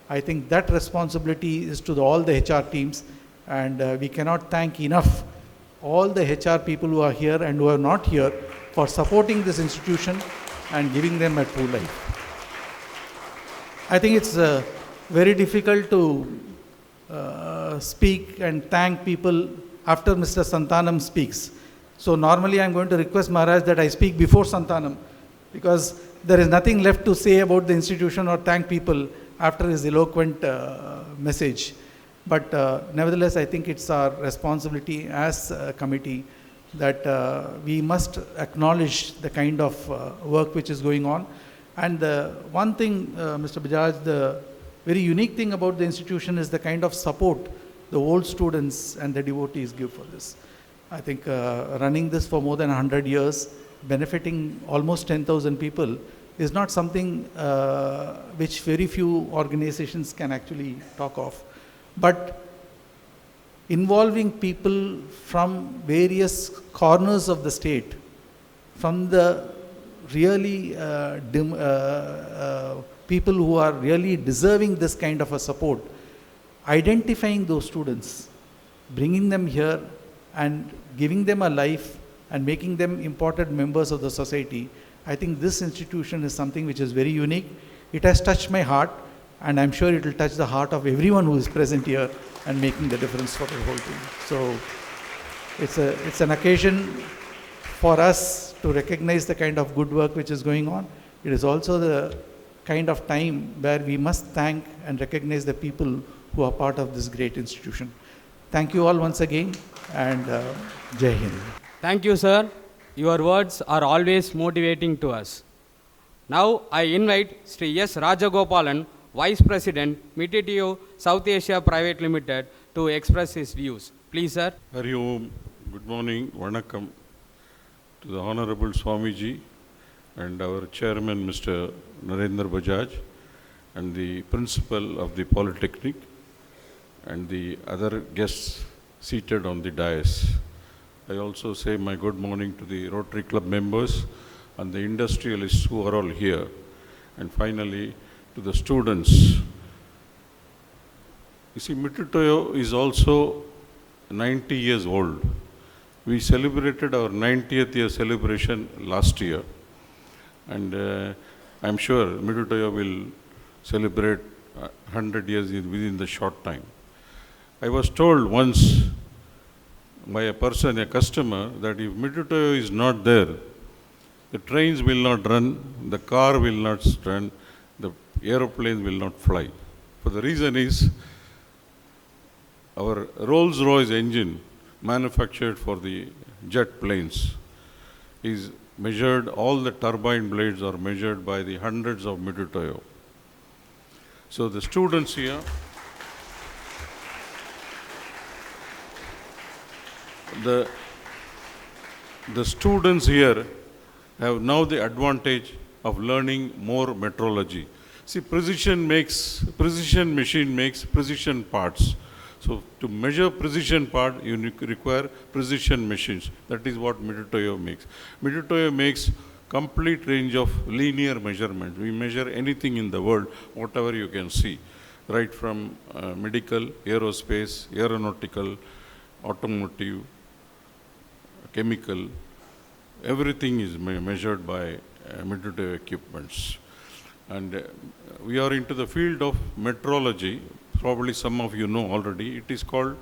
I think that responsibility is to all the HR teams, and we cannot thank enough all the HR people who are here and who are not here for supporting this institution and giving them a true life. I think it's very difficult to speak and thank people after Mr. Santanam speaks. So normally I'm going to request Maharaj that I speak before Santanam, because there is nothing left to say about the institution or thank people after his eloquent message. But nevertheless, I think it's our responsibility as a committee that we must acknowledge the kind of work which is going on. And one thing, Mr. Bajaj, the very unique thing about the institution is the kind of support the old students and the devotees give for this. I think running this for more than 100 years, benefiting almost 10,000 people, is not something which very few organizations can actually talk of. But involving people from various corners of the state, from the really people who are really deserving this kind of a support, identifying those students, bringing them here and giving them a life and making them important members of the society. I think this institution is something which is very unique. It has touched my heart, and I'm sure it will touch the heart of everyone who is present here and making the difference for the whole thing. So it's an occasion for us to recognize the kind of good work which is going on. It is also the kind of time where we must thank and recognize the people who are part of this great institution. Thank you all once again, and Jai Hind. Thank you, sir. Your words are always motivating to us. Now I invite Sri S. Rajagopalan, Vice President, Mementos South Asia Private Limited, to express his views. Please, sir. Hari Om. Good morning. Vanakkam to the Honorable Swamiji and our Chairman, Mr. Narendra Bajaj, and the Principal of the Polytechnic, and the other guests seated on the dais. I also say my good morning to the Rotary Club members and the industrialists who are all here. And finally, to the students. You see, Mementos is also 90 years old. We celebrated our 90th year celebration last year. And I'm sure Mementos will celebrate 100 years within the short time. I was told once by a person, a customer, that if Mementos is not there, the trains will not run, the car will not run, the aeroplanes will not fly. For the reason is, our Rolls-Royce engine manufactured for the jet planes is measured, all the turbine blades are measured by the hundreds of Mementos. So the students here, the students here have now the advantage of learning more metrology. See, precision machine makes precision parts. So to measure precision part, you require precision machines. That is what Mementos makes. Mementos makes complete range of linear measurements. We measure anything in the world, whatever you can see, right from medical, aerospace, aeronautical, automotive, chemical, everything is measured by Mementos equipments. And we are into the field of metrology. Probably some of you know already. It is called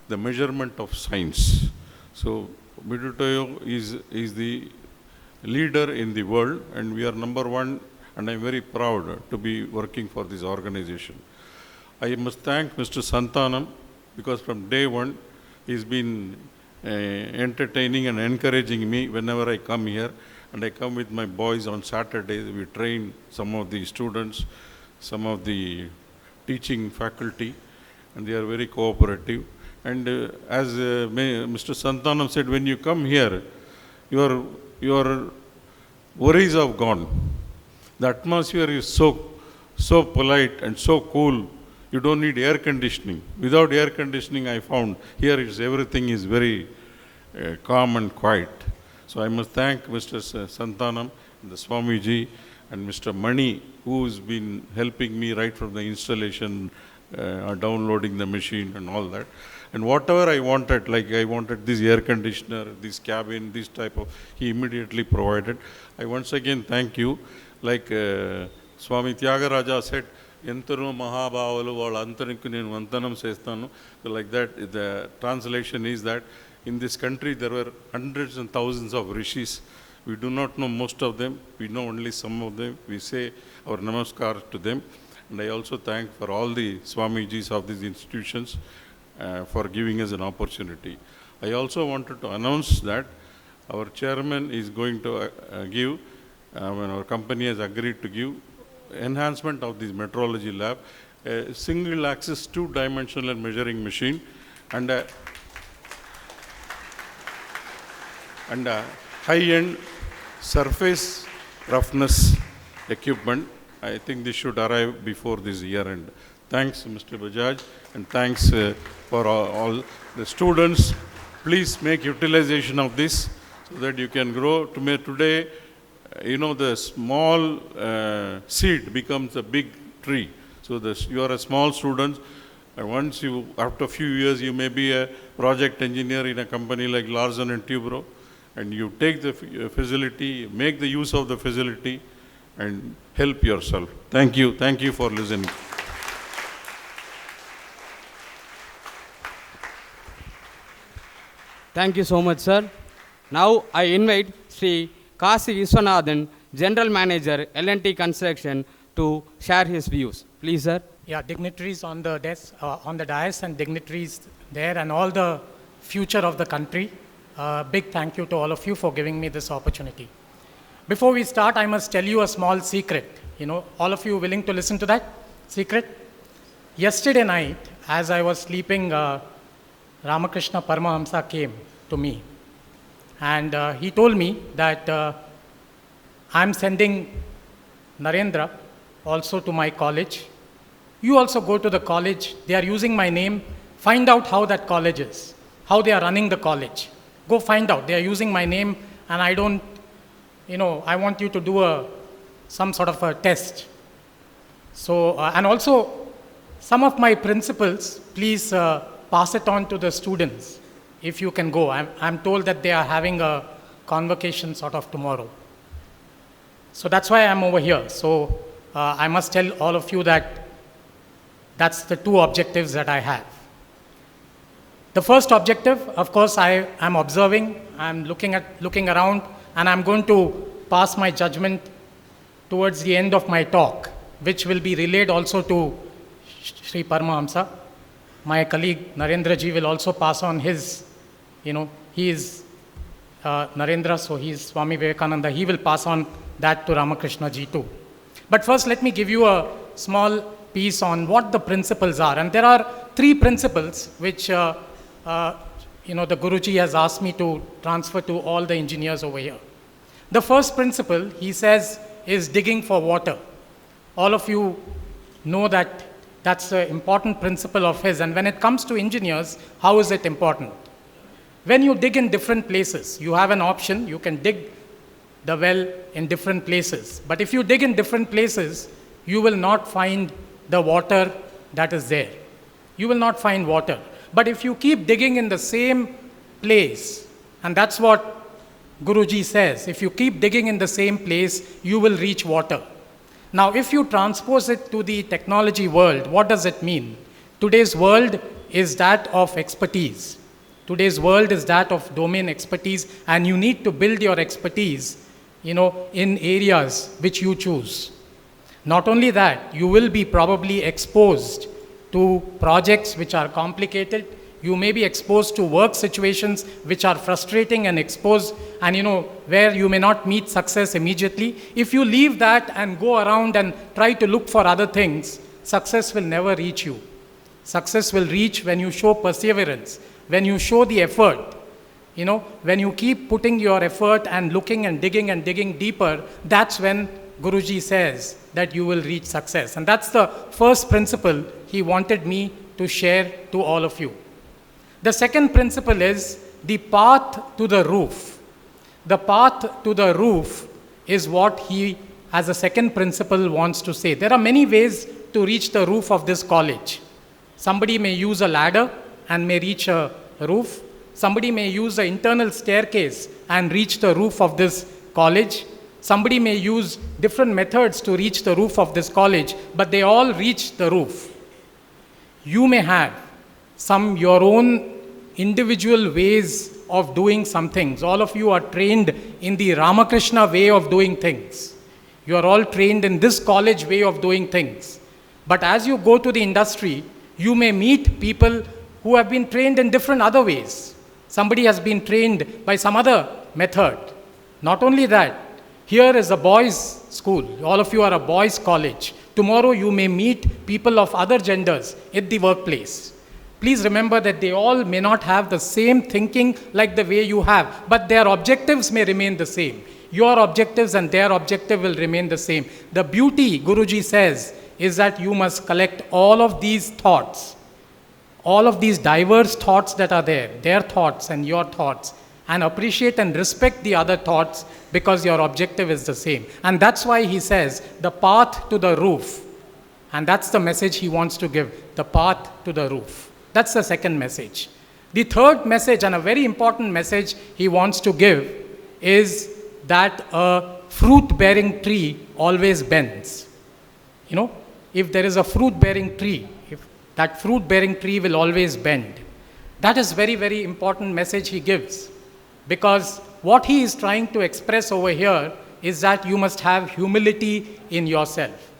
the measurement of science. So Mementos is the leader in the world, and we are number one, and I'm very proud to be working for this organization. I must thank Mr. Santanam, because from day one he's been entertaining and encouraging me whenever I come here, and I come with my boys on Saturdays. We train some of the students, some of the teaching faculty, and they are very cooperative. And as Mr. Santanam said, when you come here, your worries have gone. The atmosphere is so polite and so cool. You don't need air conditioning. Without air conditioning, I found here everything is very calm and quiet. So I must thank Mr. Santanam, the Swamiji, and Mr. Mani, who has been helping me right from the installation, downloading the machine and all that. And whatever I wanted, like I wanted this air conditioner, this cabin, this type of, he immediately provided. I once again thank you. Like Swami Tyagaraja said, Entaro Mahabhavalu Valantanikku nenu vantanam chestanu. So like that, the translation is that in this country there were hundreds and thousands of rishis. We do not know most of them. We know only some of them. We say our namaskar to them. And I also thank for all the Swamijis of these institutions for giving us an opportunity. I also wanted to announce that our chairman is going to give, when our company has agreed to give, enhancement of this metrology lab, a single axis 2-dimensional measuring machine, and a high-end surface roughness equipment. I think this should arrive before this year end. Thanks, Mr. Bajaj, and thanks for all the students. Please make utilization of this so that you can grow. Today, you know, the small seed becomes a big tree. So you are a small student. And once you, after a few years, you may be a project engineer in a company like Larsen and Toubro, and you take the facility, make the use of the facility, and help yourself. Thank you. Thank you for listening. Thank you so much, sir. Now I invite Sri Kasi Viswanathan, General Manager, L&T Construction, to share his views. Please, sir. Yeah, dignitaries on the desk, on the dais, and dignitaries there, and all the future of the country. Big thank you to all of you for giving me this opportunity. Before we start, I must tell you a small secret. You know, all of you willing to listen to that secret? Yesterday night, as I was sleeping, Ramakrishna Paramahamsa came to me, and he told me that I'm sending Narendra also to my college. You also go to the college. They are using my name. Find out how that college is, how they are running the college. Go find out. They are using my name, and I don't, I want you to do some sort of a test. So, and also, some of my principles, please pass it on to the students, if you can go. I'm told that they are having a convocation sort of tomorrow. So that's why I'm over here. So I must tell all of you that that's the two objectives that I have. The first objective, of course, I am observing, I'm looking around, and I'm going to pass my judgment towards the end of my talk, which will be relayed also to Sri Paramahamsa. My colleague Narendra ji will also pass on his, he is Narendra, so he is Swami Vivekananda. He will pass on that to Ramakrishna ji too. But first, let me give you a small piece on what the principles are. And there are 3 principles which, the Guruji has asked me to transfer to all the engineers over here. The first principle, he says, is digging for water. All of you know that that's an important principle of his. And when it comes to engineers, how is it important? When you dig in different places, you have an option. You can dig the well in different places. But if you dig in different places, you will not find the water that is there. You will not find water. But if you keep digging in the same place, and that's what Guruji says, if you keep digging in the same place, you will reach water. Now, if you transpose it to the technology world, what does it mean? Today's world is that of expertise. Today's world is that of domain expertise, and you need to build your expertise, in areas which you choose. Not only that, you will be probably exposed to projects which are complicated. You may be exposed to work situations which are frustrating and exposed, and where you may not meet success immediately. If you leave that and go around and try to look for other things, success will never reach you. Success will reach when you show perseverance, when you show the effort. When you keep putting your effort and looking and digging deeper, that's when Guruji says that you will reach success. And that's the first principle he wanted me to share to all of you. The second principle is the path to the roof. The path to the roof is what he, as a second principle, wants to say. There are many ways to reach the roof of this college. Somebody may use a ladder and may reach a roof. Somebody may use an internal staircase and reach the roof of this college. Somebody may use different methods to reach the roof of this college, but they all reach the roof. You may have your own individual ways of doing some things. All of you are trained in the Ramakrishna way of doing things. You are all trained in this college way of doing things. But as you go to the industry, you may meet people who have been trained in different other ways. Somebody has been trained by some other method. Not only that, here is a boys' school. All of you are a boys' college. Tomorrow you may meet people of other genders at the workplace. Please remember that they all may not have the same thinking like the way you have, but their objectives may remain the same. Your objectives and their objective will remain the same. The beauty, Guruji says, is that you must collect all of these thoughts, all of these diverse thoughts that are there, their thoughts and your thoughts, and appreciate and respect the other thoughts because your objective is the same. And that's why he says the path to the roof. And that's the message he wants to give, the path to the roof. That's the second message. The third message, and a very important message he wants to give, is that a fruit-bearing tree always bends. You know, if there is a fruit-bearing tree, if that fruit-bearing tree will always bend. That is very, very important message he gives. Because what he is trying to express over here is that you must have humility in yourself.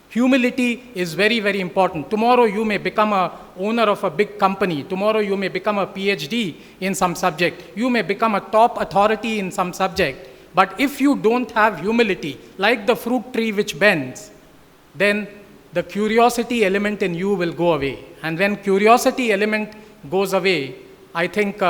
Humility is very, very important. Tomorrow you may become an owner of a big company. Tomorrow you may become a PhD in some subject. You may become a top authority in some subject. But if you don't have humility, like the fruit tree which bends, then the curiosity element in you will go away. And when curiosity element goes away, I think,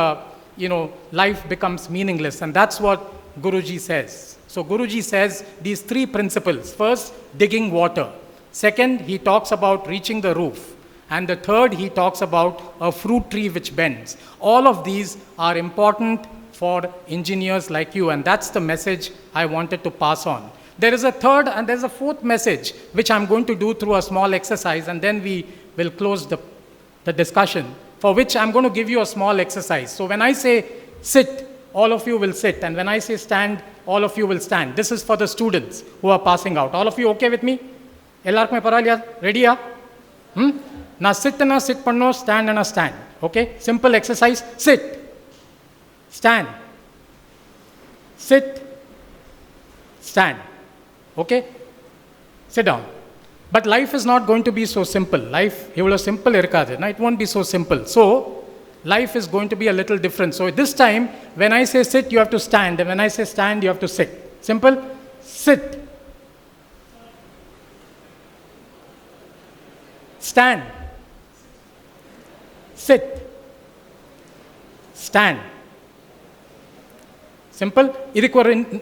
life becomes meaningless. And that's what Guruji says. So Guruji says these three principles. First, digging water. Second, he talks about reaching the roof. And the third, he talks about a fruit tree which bends. All of these are important for engineers like you, and that's the message I wanted to pass on. There is a third and there's a fourth message, which I'm going to do through a small exercise, and then we will close the discussion, for which I'm going to give you a small exercise. So when I say sit, all of you will sit, and when I say stand, all of you will stand. This is for the students who are passing out. All of you okay with me? Ellarkume paraliya? Ready? Na sit and a sit panno, stand and a stand. Okay? Simple exercise. Sit. Stand. Sit. Stand. Okay? Sit down. But life is not going to be so simple. Life, simple it won't be so simple. So, life is going to be a little different. So, this time, when I say sit, you have to stand. And when I say stand, you have to sit. Simple? Sit. Stand. Sit. Stand. Simple.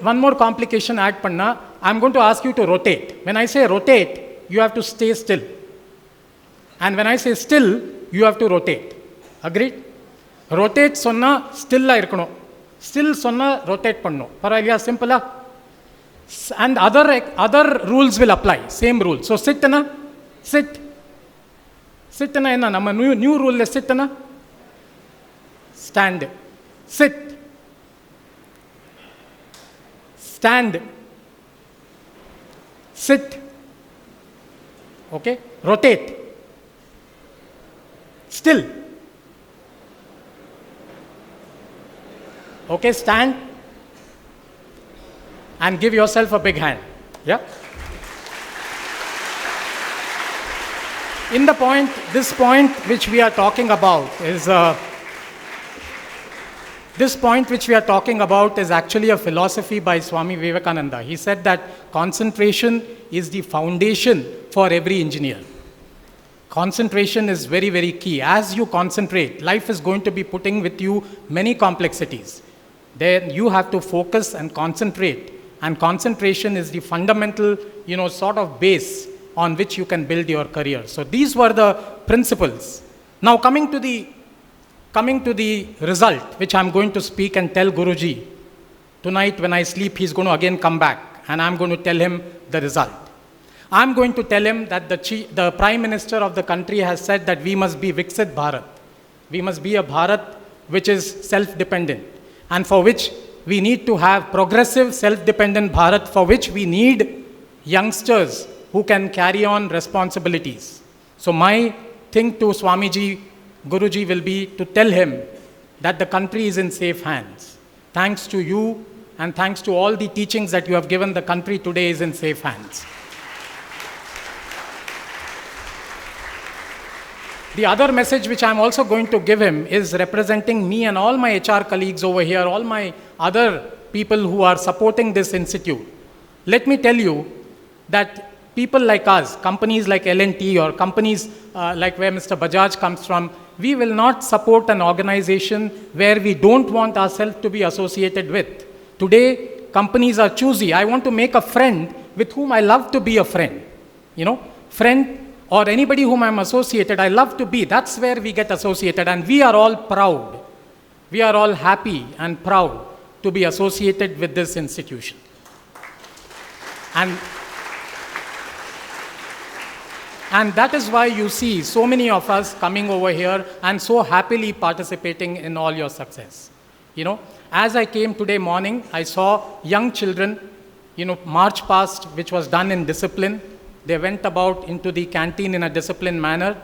One more complication add panna. I'm going to ask you to rotate. When I say rotate, you have to stay still. And when I say still, you have to rotate. Agreed? Rotate sonna still la irkano. Still sonna rotate panno. Paraliya simple. And other rules will apply. Same rule. So sit na. Sit. Sit na enna. Nama new rule le sit na. Stand. Sit. Stand. Sit. Okay? Rotate. Still. Okay, stand. And give yourself a big hand. Yeah? This point which we are talking about is actually a philosophy by Swami Vivekananda. He said that concentration is the foundation for every engineer. Concentration is very, very key. As you concentrate, life is going to be putting with you many complexities. Then you have to focus and concentrate. And concentration is the fundamental, sort of base on which you can build your career. So these were the principles. Now coming to the result, which I'm going to speak and tell Guruji. Tonight when I sleep, he's going to again come back and I'm going to tell him the result. I'm going to tell him that the Prime Minister of the country has said that we must be Viksit Bharat. We must be a Bharat which is self-dependent, and for which we need to have progressive self-dependent Bharat, for which we need youngsters who can carry on responsibilities. So my thing to Swamiji, Guruji will be to tell him that the country is in safe hands. Thanks to you and thanks to all the teachings that you have given, the country today is in safe hands. The other message which I'm also going to give him is representing me and all my HR colleagues over here, all my other people who are supporting this institute. Let me tell you that people like us, companies like L&T or companies like where Mr. Bajaj comes from, we will not support an organization where we don't want ourselves to be associated with. Today, companies are choosy. I want to make a friend with whom I love to be a friend. Friend or anybody whom I'm associated, I love to be. That's where we get associated, and we are all proud. We are all happy and proud to be associated with this institution. And that is why you see so many of us coming over here and so happily participating in all your success. You know, as I came today morning, I saw young children, march past, which was done in discipline. They went about into the canteen in a disciplined manner.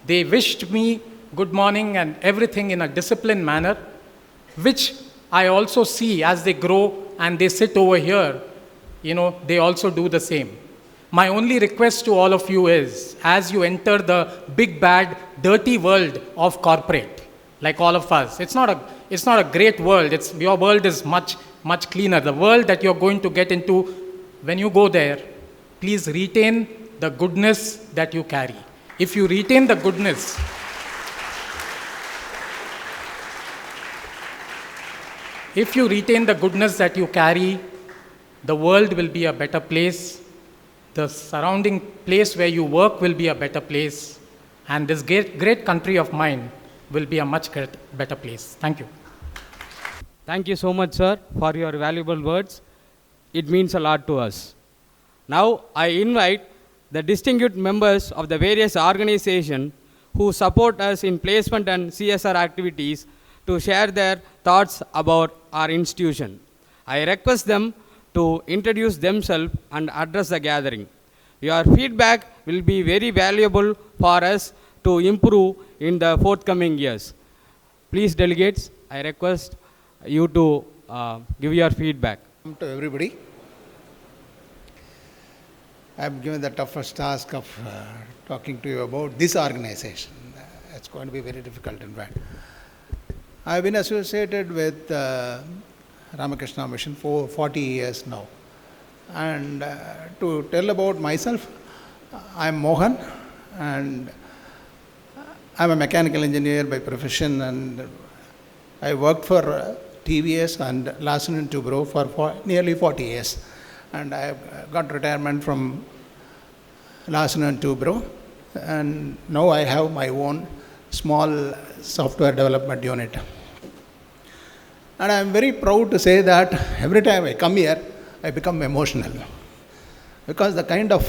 They wished me good morning and everything in a disciplined manner, which I also see as they grow and they sit over here, they also do the same. My only request to all of you is, as you enter the big, bad, dirty world of corporate, like all of us, it's not a great world. Your world is much, much cleaner. The world that you're going to get into, when you go there, please retain the goodness that you carry. If you retain the goodness, that you carry, the world will be a better place. The surrounding place where you work will be a better place. And this great country of mine will be a much better place. Thank you. Thank you so much, sir, for your valuable words. It means a lot to us. Now, I invite the distinguished members of the various organizations who support us in placement and CSR activities to share their thoughts about our institution. I request them to introduce themselves and address the gathering. Your feedback will be very valuable for us to improve in the forthcoming years. Please, delegates, I request you to give your feedback. To everybody, I am given the toughest task of talking to you about this organization. It's going to be very difficult, in fact. I have been associated with Ramakrishna Mission for 40 years now. And to tell about myself, I am Mohan, and I am a mechanical engineer by profession, and I worked for TVS and Larsen & Toubro for nearly 40 years. And I have got retirement from Larsen & Toubro, and now I have my own small software development unit. And I am very proud to say that every time I come here, I become emotional, because the kind of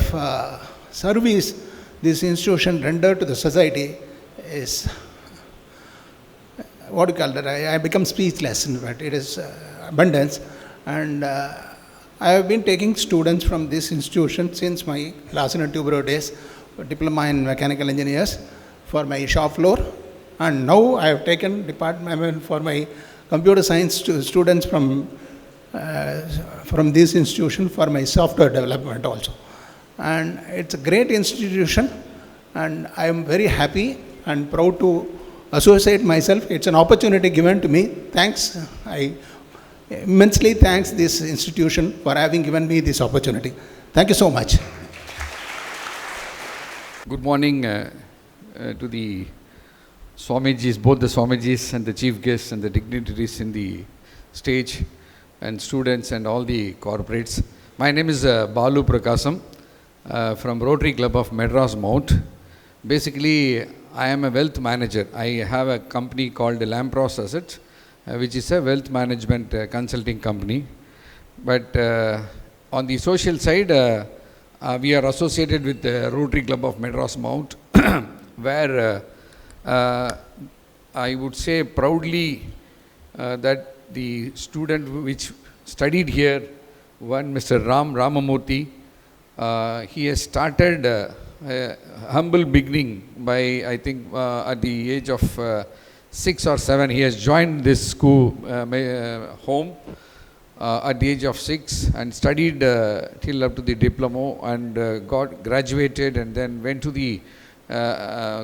service this institution rendered to the society is, what do you call that? I become speechless, in fact. It is abundance. And I have been taking students from this institution since my Larsen & Toubro days, diploma in mechanical engineers for my shop floor. And now I have taken for my computer science students from this institution for my software development also. And it's a great institution, and I am very happy and proud to associate myself. It's an opportunity given to me. Thanks. I immensely thanks this institution for having given me this opportunity. Thank you so much. Good morning to the Swamijis, both the Swamijis and the chief guests and the dignitaries in the stage, and students and all the corporates. My name is Balu Prakasam from Rotary Club of Madras Mount. Basically, I am a wealth manager. I have a company called Lampros Assets, which is a wealth management consulting company. But on the social side, we are associated with the Rotary Club of Madras Mount, where I would say proudly that the student which studied here, one Mr. Ramamurthy, he has started a humble beginning by, I think, at the age of 6 or 7, he has joined this school home at the age of 6 and studied till up to the diploma, and got graduated, and then went to the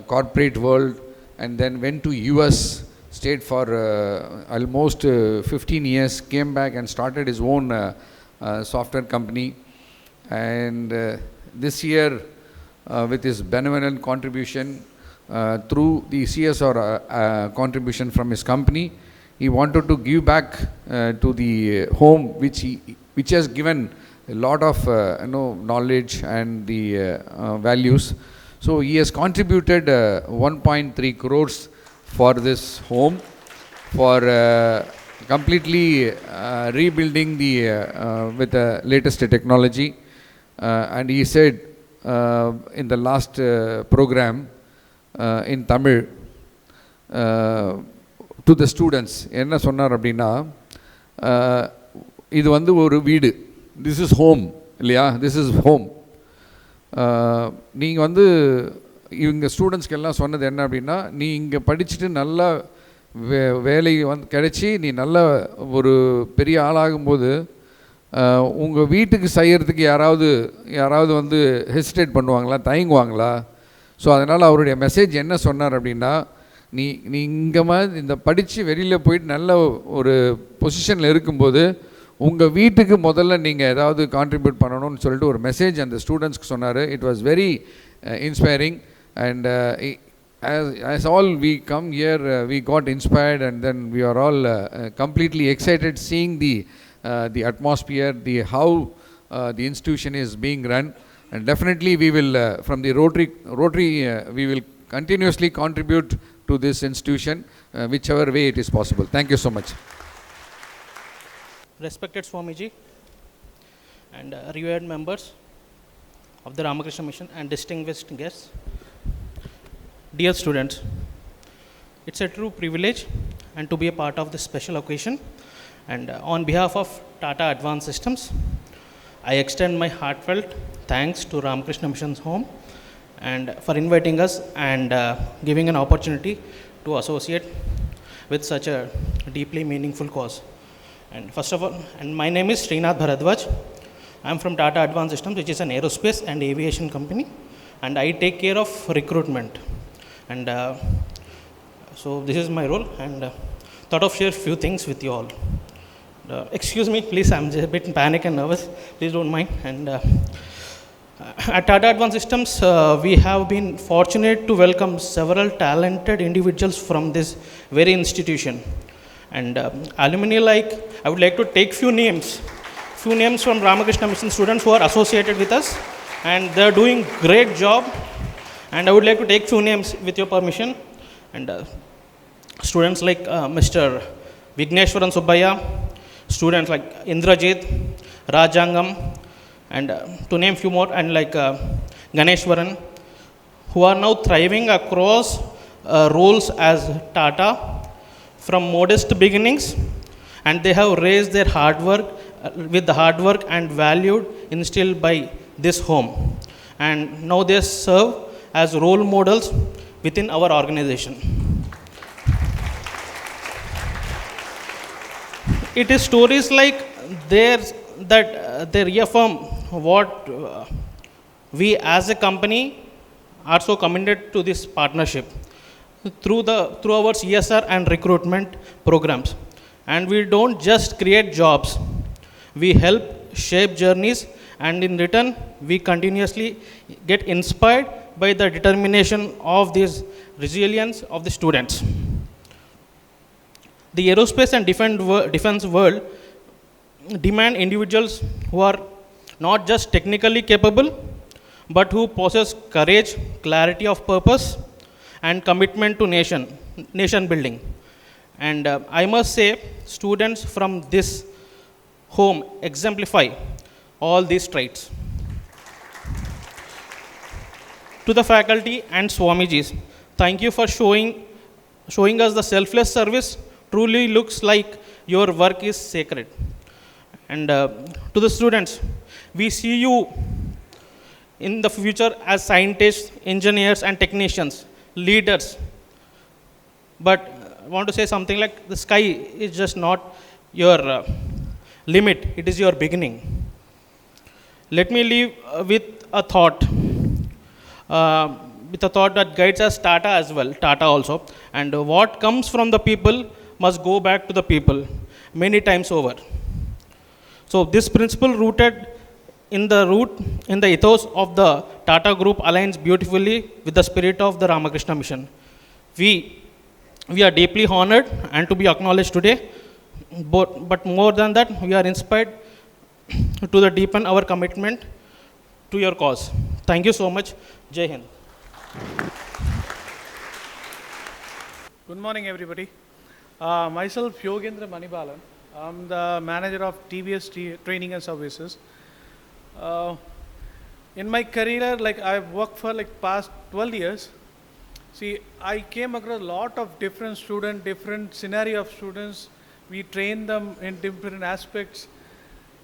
corporate world, and then went to US, stayed for almost 15 years, came back and started his own software company. And this year, with his benevolent contribution through the CSR contribution from his company, he wanted to give back to the home which has given a lot of knowledge and the values. So he has contributed 1.3 crores for this home, for completely rebuilding the with the latest technology. And he said in the last program in Tamil to the students. என்ன சொன்னார் அப்படின்னா, இது வந்து ஒரு வீடு, this is home இல்லையா, this is home. நீங்கள் வந்து இவங்க ஸ்டூடெண்ட்ஸ்க்கு எல்லாம் சொன்னது என்ன அப்படின்னா, நீ இங்கே படிச்சுட்டு நல்லா வேலை வந்து கிடைச்சி நீ நல்ல ஒரு பெரிய ஆளாகும்போது உங்கள் வீட்டுக்கு செய்கிறதுக்கு யாராவது வந்து ஹெசிடேட் பண்ணுவாங்களா, தயங்குவாங்களா? ஸோ அதனால் அவருடைய மெசேஜ் என்ன சொன்னார் அப்படின்னா, நீ இங்கே இந்த படித்து வெளியில் போயிட்டு நல்ல ஒரு பொசிஷனில் இருக்கும்போது உங்கள் வீட்டுக்கு முதல்ல நீங்கள் ஏதாவது கான்ட்ரிபியூட் பண்ணணும்னு சொல்லிட்டு ஒரு மெசேஜ் அந்த ஸ்டூடெண்ட்ஸ்க்கு சொன்னார். It was very inspiring and as all we come here we got inspired, and then we are all completely excited seeing the atmosphere, how the institution is being run, and definitely we will from the Rotary we will continuously contribute to this institution whichever way it is possible. Thank you so much. Respected Swamiji and revered members of the Ramakrishna Mission and distinguished guests, dear students, it's a true privilege and to be a part of this special occasion, and on behalf of Tata Advanced Systems, I extend my heartfelt thanks to Ramakrishna Mission's Home and for inviting us and giving an opportunity to associate with such a deeply meaningful cause. And first of all, and my name is Srinath Bharadwaj. I am from Tata Advanced Systems, which is an aerospace and aviation company, and I take care of recruitment. And so this is my role, and thought of share few things with you all. Excuse me, please, I'm just a bit panic and nervous. Please don't mind. And at Tata Advanced Systems, we have been fortunate to welcome several talented individuals from this very institution. And alumni, like, I would like to take few names from Ramakrishna Mission students who are associated with us, and they are doing great job. And I would like to take few names with your permission. And students like Mr. Vigneshwaran Subbaya, students like Indrajit, Rajangam, and to name few more, and like Ganeshwaran, who are now thriving across roles as Tata from modest beginnings, and they have raised their hard work with the hard work and valued instilled by this home, and now they serve as role models within our organization. It is stories like theirs that they reaffirm what we as a company are so committed to this partnership through our CSR and recruitment programs. And we don't just create jobs, we help shape journeys, and in return we continuously get inspired by the determination of this resilience of the students. The aerospace and defense world demand individuals who are not just technically capable, but who possess courage, clarity of purpose, and commitment to nation building. And I must say, students from this home exemplify all these traits. To the faculty and Swamijis, thank you for showing us the selfless service. Truly looks like your work is sacred. And to the students, we see you in the future as scientists, engineers, and technicians, leaders. But I want to say something like the sky is just not your limit, it is your beginning. Let me leave with a thought that guides us, Tata as well, Tata also. And what comes from the people must go back to the people many times over. So this principle rooted in the ethos of the Tata Group aligns beautifully with the spirit of the Ramakrishna Mission. We are deeply honored and to be acknowledged today, but more than that, we are inspired to deepen our commitment to your cause. Thank you so much. Jai Hind. Good morning, everybody. Myself, Yogendra Manibalan. I'm the manager of TVS Training and Services. In my career, like I've worked for like past 12 years, see, I came across a lot of different students, different scenario of students. We train them in different aspects.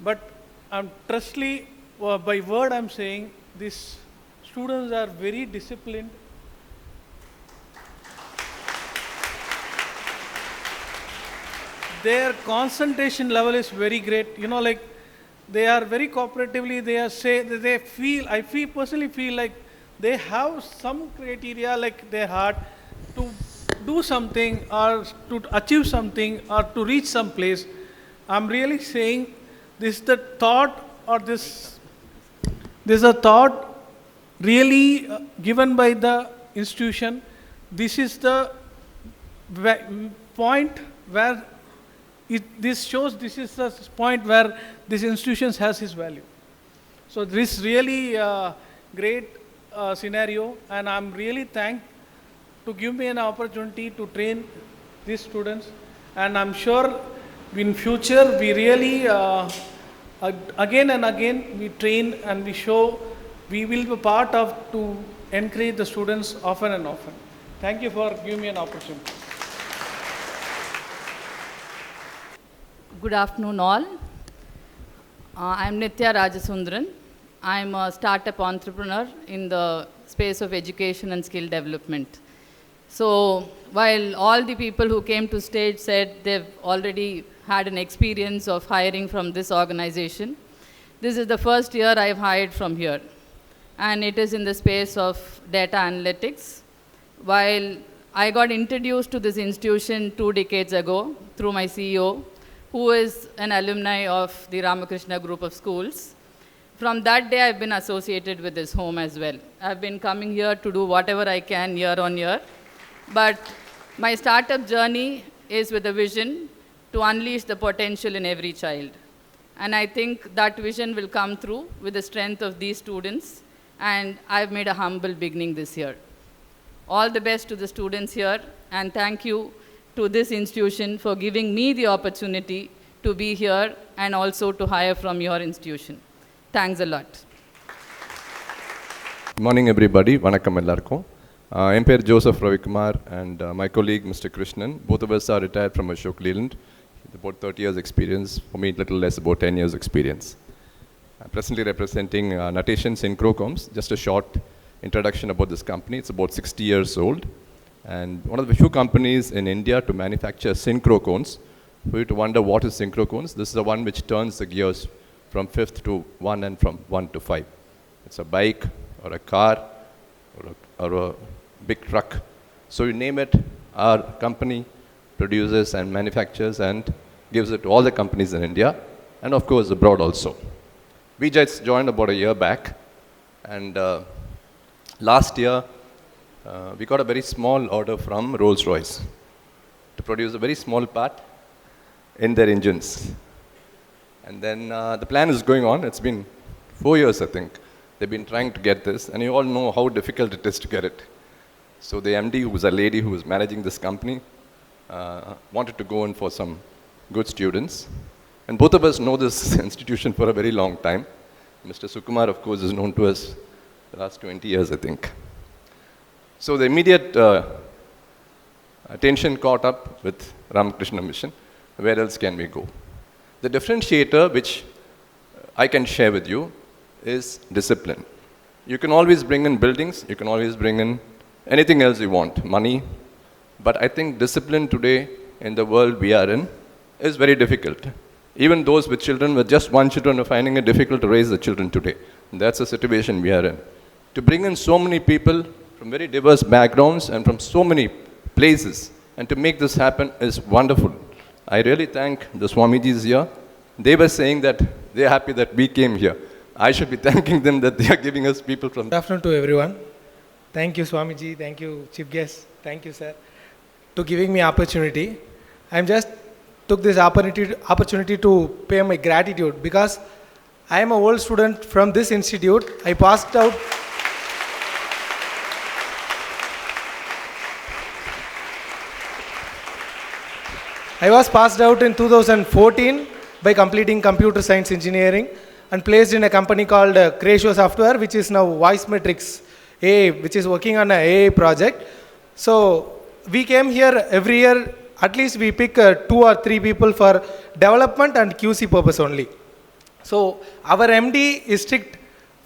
But trustly, by word I'm saying, these students are very disciplined. Their concentration level is very great. You know, like they are very cooperatively, I personally feel like they have some criteria like their heart to do something or to achieve something or to reach some place. I'm really saying this is the thought or this is a thought really given by the institution. This is the point where this shows this is the point where this institution has its value. So this is really a great scenario, and I'm really thankful to give me an opportunity to train these students. And I'm sure in future we really again and again we train and we show we will be part of to encourage the students often and often. Thank you for giving me an opportunity. Good afternoon all. I'm Nitya Rajasundran. I'm a startup entrepreneur in the space of education and skill development. So while all the people who came to stage said they've already had an experience of hiring from this organization, this is the first year I've hired from here. And it is in the space of data analytics. While I got introduced to this institution 2 decades ago through my CEO, who is an alumni of the Ramakrishna group of schools. From that day, I've been associated with this home as well. I've been coming here to do whatever I can year on year. But my startup journey is with a vision to unleash the potential in every child. And I think that vision will come through with the strength of these students. And I've made a humble beginning this year. All the best to the students here, and thank you to this institution for giving me the opportunity to be here and also to hire from your institution. Thanks a lot. Good morning, everybody. Vanakkam ellarkum. I'm Joseph Ravikumar, and my colleague, Mr. Krishnan. Both of us are retired from Ashok Leland. About 30 years experience. For me, a little less, about 10 years experience. I'm presently representing Notation Synchrocoms. Just a short introduction about this company. It's about 60 years old. And one of the few companies in India to manufacture synchrocones. For you to wonder what is synchrocones, this is the one which turns the gears from 5th to 1 and from 1 to 5. It's a bike or a car or a big truck. So you name it, our company produces and manufactures and gives it to all the companies in India and of course abroad also. We just joined about a year back, and last year we got a very small order from Rolls-Royce to produce a very small part in their engines. And then the plan is going on. It's been 4 years, I think. They've been trying to get this, and you all know how difficult it is to get it. So the MD, who was a lady who was managing this company, wanted to go in for some good students. And both of us know this institution for a very long time. Mr. Sukumar, of course, is known to us the last 20 years, I think. So the immediate attention caught up with Ramakrishna Mission. Where else can we go? The differentiator which I can share with you is discipline. You can always bring in buildings, you can always bring in anything else you want, money. But I think discipline today in the world we are in is very difficult. Even those with children, with just one children, are finding it difficult to raise the children today. And that's the situation we are in. To bring in so many people from very diverse backgrounds and from so many places, and to make this happen is wonderful. I really thank the Swamijis here. They were saying that they're happy that we came here. I should be thanking them that they are giving us people from... Good afternoon to everyone. Thank you, Swamiji. Thank you, Chief Guest. Thank you, sir, to giving me opportunity. I'm just took this opportunity to pay my gratitude because I am an old student from this institute. I passed out. I was passed out in 2014 by completing computer science engineering. and placed in a company called Creatio Software, which is now Voice Metrics AI, which is working on an AI project. So we came here every year, at least we pick 2 or 3 people for development and QC purpose only. So our MD is strict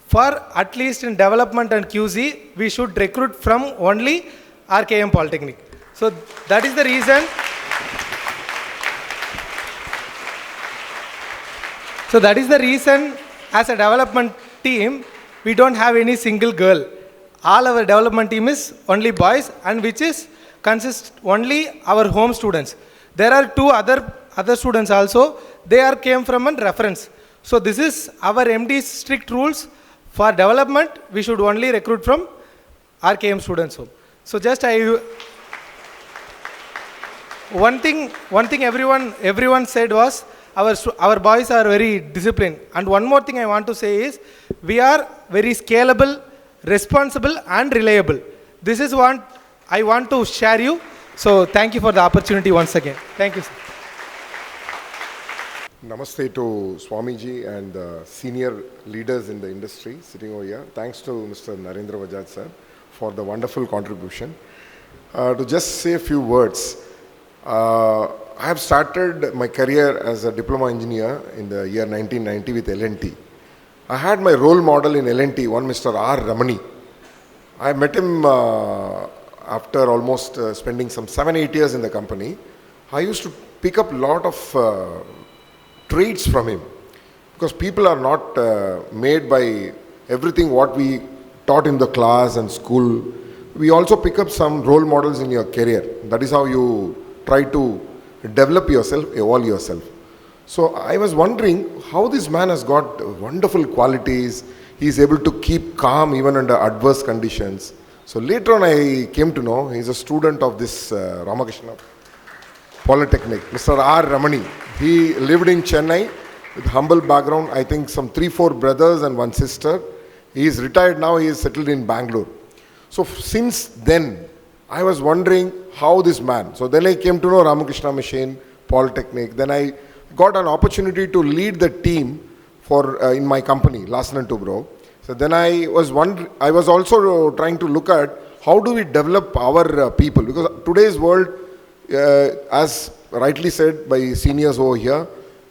for at least in development and QC, we should recruit from only RKM Polytechnic. So that is the reason. So that is the reason as a development team, we don't have any single girl. All our development team is only boys, and which is consists only our home students. There are 2 other students also. They are came from a reference. So this is our MD's strict rules for development. We should only recruit from RKM students. So just one thing everyone said was our boys are very disciplined. And one more thing I want to say is we are very scalable, responsible and reliable. This is what I want to share you. So thank you for the opportunity once again. Thank you, sir. Namaste to Swamiji and the senior leaders in the industry sitting over here. Thanks to Mr. Narendra Bajaj sir for the wonderful contribution. To just say a few words, I have started my career as a diploma engineer in the year 1990 with L&T. I had my role model in L&T, one Mr. R. Ramani. I met him after almost spending some 7-8 years in the company. I used to pick up a lot of traits from him, because people are not made by everything what we taught in the class and school. We also pick up some role models in your career. That is how you try to develop yourself, evolve yourself. So I was wondering how this man has got wonderful qualities. He is able to keep calm even under adverse conditions. So later on I came to know he is a student of this Ramakrishna Polytechnic, Mr. R. Ramani. He lived in Chennai with humble background, I think some 3-4 brothers and 1 sister. He is retired now, he is settled in Bangalore. So since then, I was wondering how this man, so then I came to know Ramakrishna Mission, Polytechnic, then I got an opportunity to lead the team for in my company, Larsen & Toubro. So then I was also trying to look at how do we develop our people, because today's world, as rightly said by seniors over here,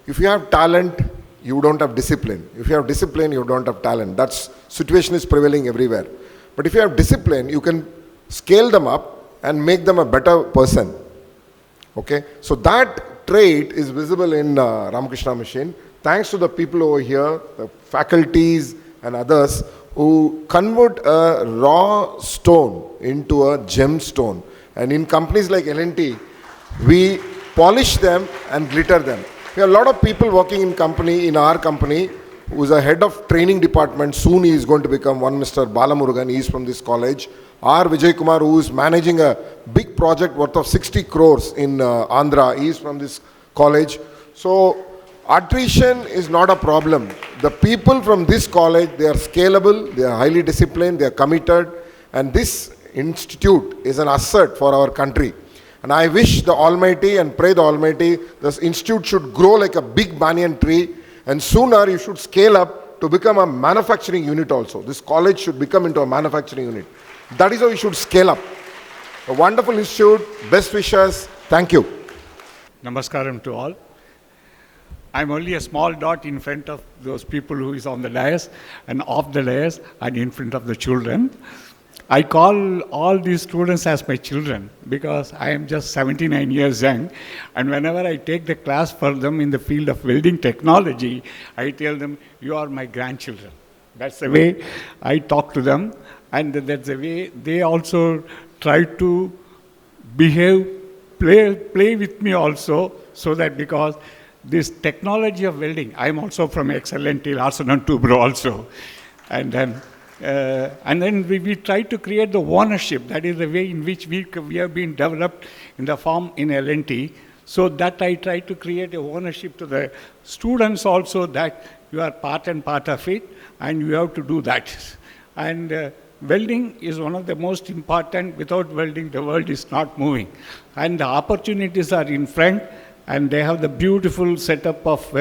if you have talent, you don't have discipline. If you have discipline, you don't have talent. That situation is prevailing everywhere. But if you have discipline, you can scale them up and make them a better person. Okay? So that trait is visible in Ramakrishna Mission. Thanks to the people over here, the faculties and others who convert a raw stone into a gemstone. And in companies like L&T, we polish them and glitter them. We have a lot of people working in our company, who is a head of training department. Soon he is going to become one Mr. Balamurugan. He is from this college. R. Vijay Kumar, who is managing a big project worth of 60 crores in Andhra. He is from this college. So attrition is not a problem. The people from this college, they are scalable, they are highly disciplined, they are committed, and this institute is an asset for our country. And I wish the Almighty and pray the Almighty, this institute should grow like a big banyan tree, and sooner you should scale up to become a manufacturing unit also. This college should become into a manufacturing unit. That is how you should scale up. A wonderful institute, best wishes, thank you. Namaskaram to all. I'm only a small dot in front of those people who is on the dais and off the dais and in front of the children. I call all these students as my children because I am just 79 years young, and whenever I take the class for them in the field of welding technology, I tell them, you are my grandchildren. That's the way I talk to them, and that's the way they also try to behave, play with me also, so that because this technology of welding, I'm also from XLNT, Larsen & Toubro also, and then we try to create the ownership. That is the way in which we have been developed in the form in L&T. So that I try to create a ownership to the students also, that you are part and part of it and you have to do that. And welding is one of the most important. Without welding, the world is not moving. And the opportunities are in front. and they have the beautiful setup of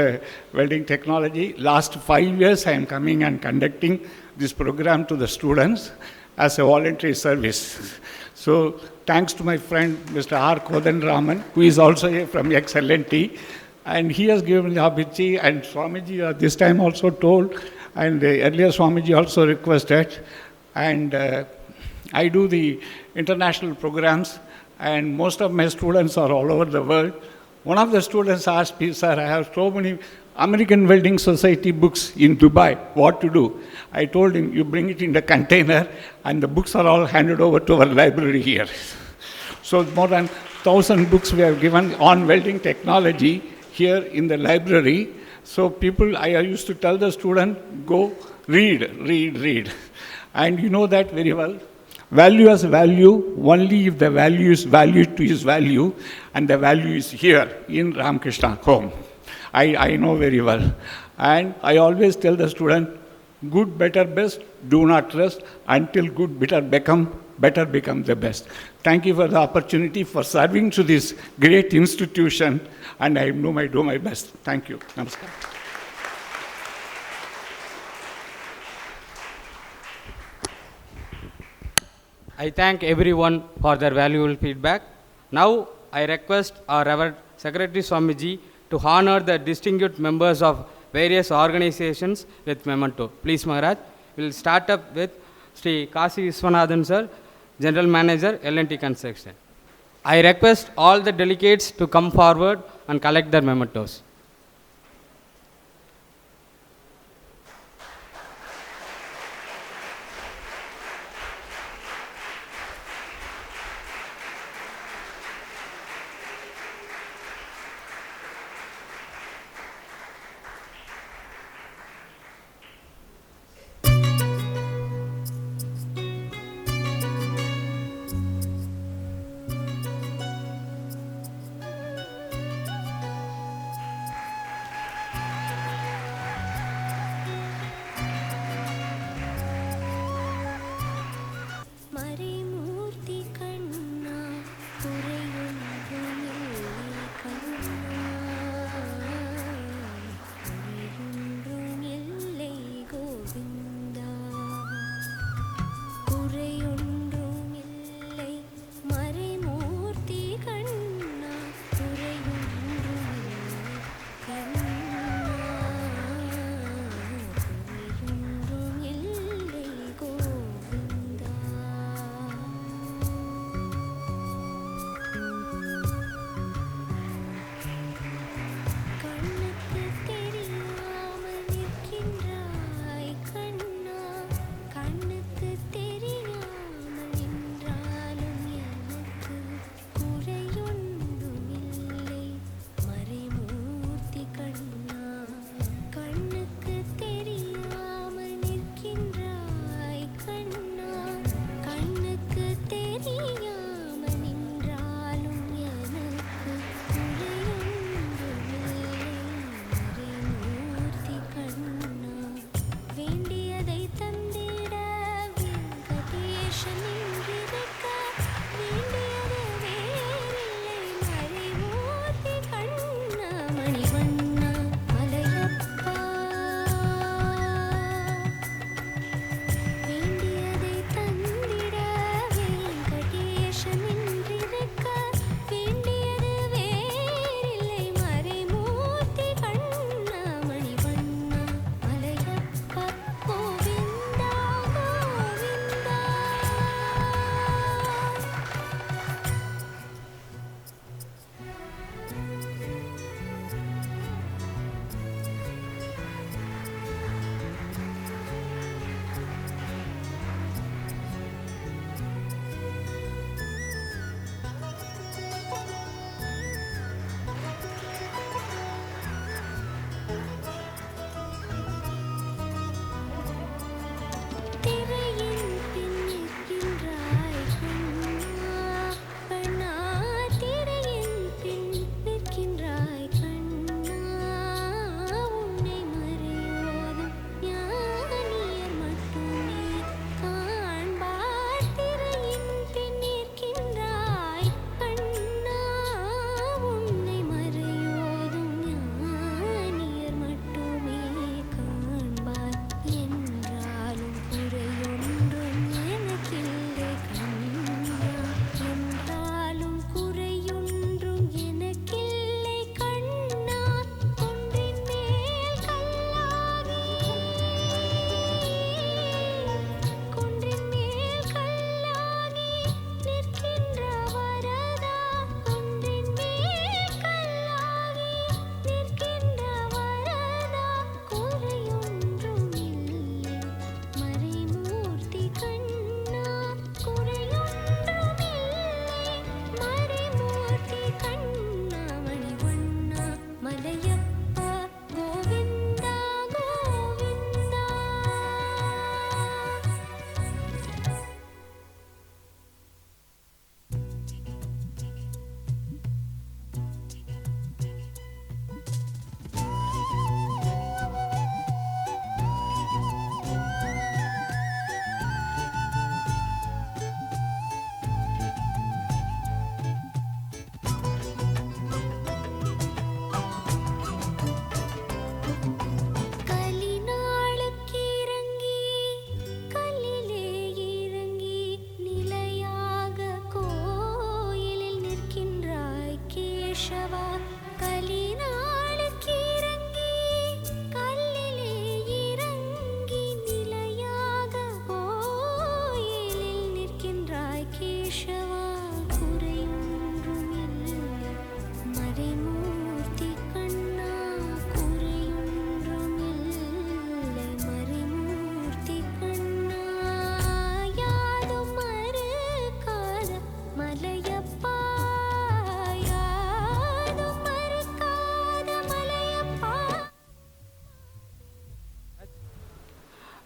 welding technology. Last 5 years, I am coming and conducting this program to the students as a voluntary service. So, thanks to my friend Mr. R. Kodanraman, who is also here from XLNT, and he has given the opportunity, and Swamiji this time also told, and earlier Swamiji also requested, and I do the international programs, and most of my students are all over the world. One of the students asked me, sir, I have so many American Welding Society books in Dubai, what to do? I told him, you bring it in the container, and the books are all handed over to our library here. So more than 1,000 books we have given on welding technology here in the library. So people, I used to tell the student, go read. And you know that very well. Value has value only if the value is valued to its value, and the value is here in Ramakrishna home. I know very well. And I always tell the student, good, better, best, do not rest until good, better become the best. Thank you for the opportunity for serving to this great institution, and I do my best. Thank you. Namaskar. I thank everyone for their valuable feedback. Now, I request our Reverend Secretary Swamiji to honor the distinguished members of various organizations with memento. Please, Maharaj. We'll start up with Sri Kasi Viswanathan, sir, General Manager, L&T Construction. I request all the delegates to come forward and collect their mementos.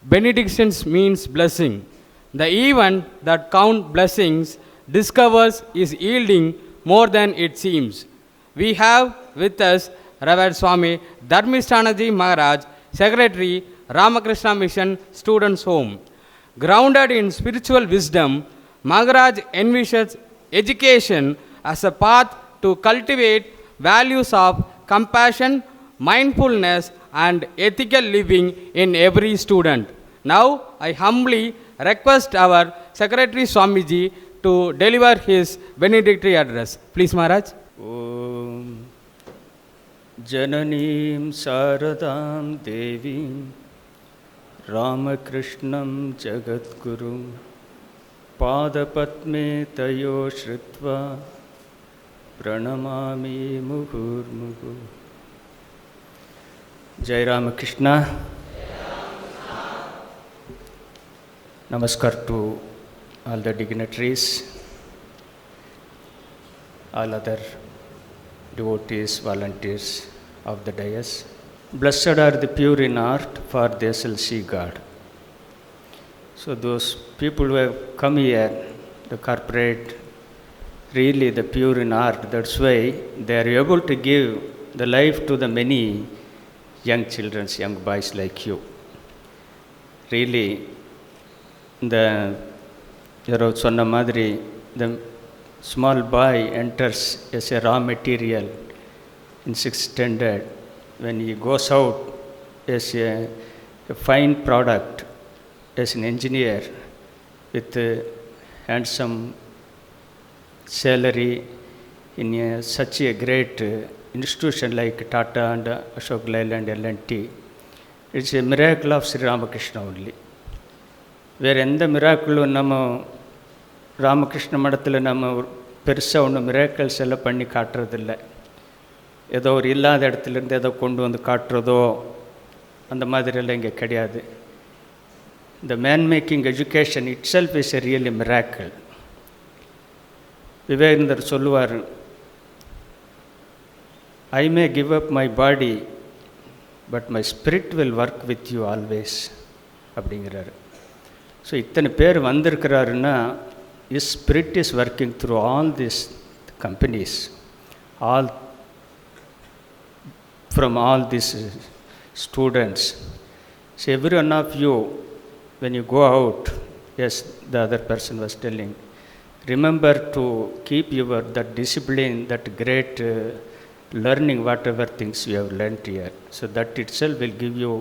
benedictions means blessing. The event that count blessings discovers is yielding more than it seems. We have with us Reverend Swami Dharmistanaji Maharaj, Secretary, Ramakrishna Mission Students' Home. Grounded in spiritual wisdom, Maharaj envisions education as a path to cultivate values of compassion, mindfulness, and ethical living in every student. Now, I humbly request our Secretary Swamiji to deliver his benedictory address. Please, Maharaj. Om Jananim Saradam Devim Ramakrishnam Jagadgurum Padapatme Tayo Shritva Pranamami Muhurmuhu. Jai Ramakrishna. Namaskar to all the dignitaries, all other devotees, volunteers of the dais. Blessed are the pure in heart, for they shall see God. So those people who have come here, the corporate, really the pure in heart, that's why they are able to give the life to the many young children, young boys like you. Really, the small boy enters as a raw material in 6th standard. When he goes out as a fine product, as an engineer with a handsome salary in such a great institution like Tata and Ashok Leyland and L&T, it's a miracle of Sri Ramakrishna only. வேறு எந்த மிராக்கிளும் நம்ம ராமகிருஷ்ண மடத்தில் நம்ம பெருசாக ஒன்றும் miracles எல்லாம் பண்ணி காட்டுறதில்ல. ஏதோ ஒரு இல்லாத இடத்துலேருந்து ஏதோ கொண்டு வந்து காட்டுறதோ அந்த மாதிரியெல்லாம் இங்கே கிடையாது. The man making education itself is a really miracle. விவேகானந்தர் சொல்லுவார், I may give up my body, but my spirit will work with you always அப்படிங்கிறாரு. ஸோ இத்தனை பேர் வந்திருக்கிறாருன்னா his spirit is working through all these companies, all from all these students. So every one of you, when you go out, yes, the other person was telling, remember to keep your that discipline, that great learning, whatever things you have learnt here. So that itself will give you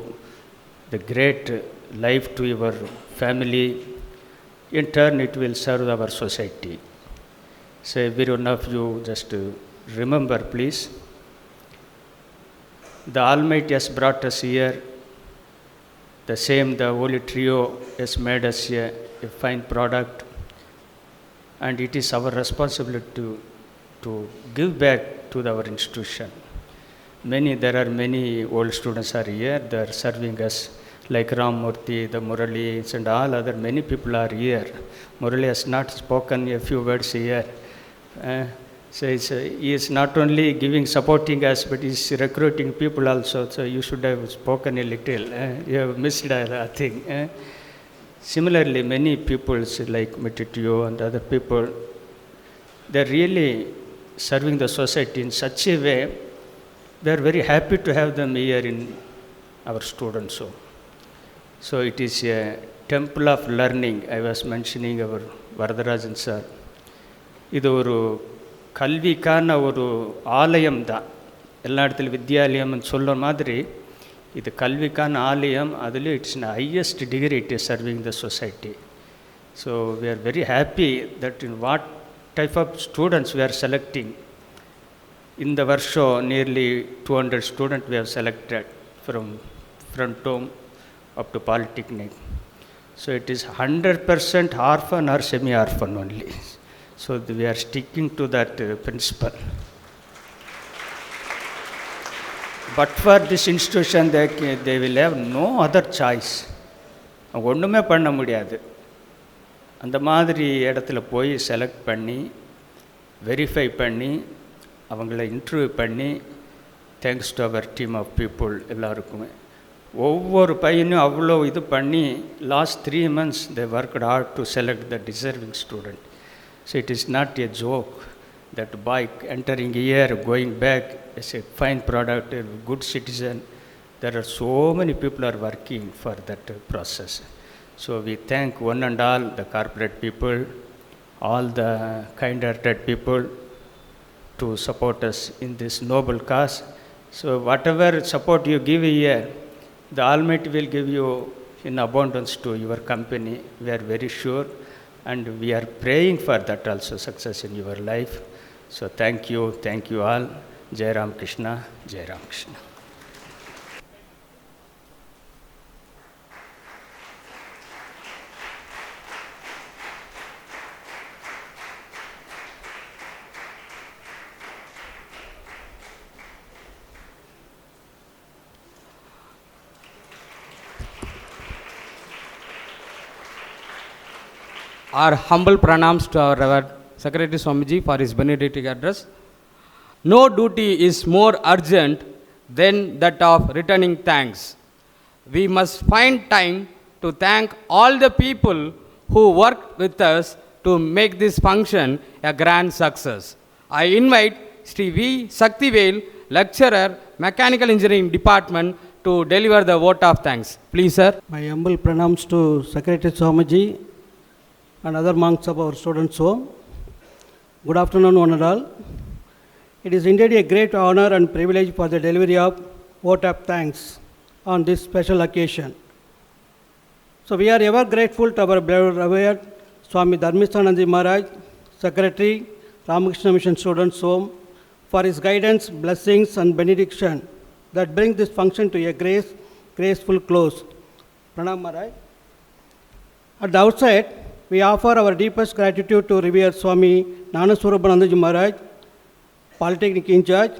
the great life to your family. In turn, it will serve our society. So every one of you just remember, please. The Almighty has brought us here. The same, the Holy Trio has made us a fine product. And it is our responsibility to give back to our institution. There are many old students are here. They are serving us, like Ram Murthy, the Muralis, and all other many people are here. Murali has not spoken a few words here. So he is not only supporting us, but he is recruiting people also. So you should have spoken a little. You have missed a thing. Similarly, many people like Metitio and other people, they are really serving the society in such a way. We are very happy to have them here in our students' home. So it is a temple of learning. I was mentioning our Varadarajan sir. இது ஒரு கல்விக்கான ஒரு ஆலயம் தான். எல்லா இடத்துல வித்யாலயம்னு சொல்கிற மாதிரி இது கல்விக்கான ஆலயம். அதுலேயும் it's in highest degree it is serving the society. So we are very happy that in what type of students we are selecting. இந்த வருஷம் nearly 200 students we have selected from front home up to Polytechnic. So it is 100% orphan or semi-orphan only. So we are sticking to that principle. But for this institution, they will have no other choice. ஒன்றுமே பண்ண முடியாது. அந்த மாதிரி இடத்துல போய் select பண்ணி verify பண்ணி அவங்கள இன்டர்வியூ பண்ணி, thanks to our team of people எல்லாருக்குமே ஒவ்வொரு பையனும் அவ்வளோ இது பண்ணி last 3 months they worked hard to select the deserving student. So it is not a joke that by entering here, going back as a fine product, a good citizen, there are so many people are working for that process. So we thank one and all the corporate people, all the kind-hearted people to support us in this noble cause. So whatever support you give here, the Almighty will give you in abundance to your company. We are very sure, and we are praying for that also success in your life. So thank you all. Jai Ram Krishna, Jai Ram Krishna. Our humble pranams to our Reverend Secretary Swamiji for his benedictory address. No duty is more urgent than that of returning thanks. We must find time to thank all the people who worked with us to make this function a grand success. I invite Sri V. Saktivel, lecturer, Mechanical Engineering Department, to deliver the vote of thanks. Please, sir. My humble pranams to Secretary Swamiji and other monks of our students' home. Good afternoon, one and all. It is indeed a great honor and privilege for the delivery of vote of thanks on this special occasion. So we are ever grateful to our beloved Revered Swami Dharmistananji Maharaj, Secretary, Ramakrishna Mission Students' Home, for his guidance, blessings and benediction that bring this function to a graceful close. Pranam Maharaj. At the outset, we offer our deepest gratitude to Revered Swami Gnanaswarupanandaji Maharaj, Polytechnic in charge,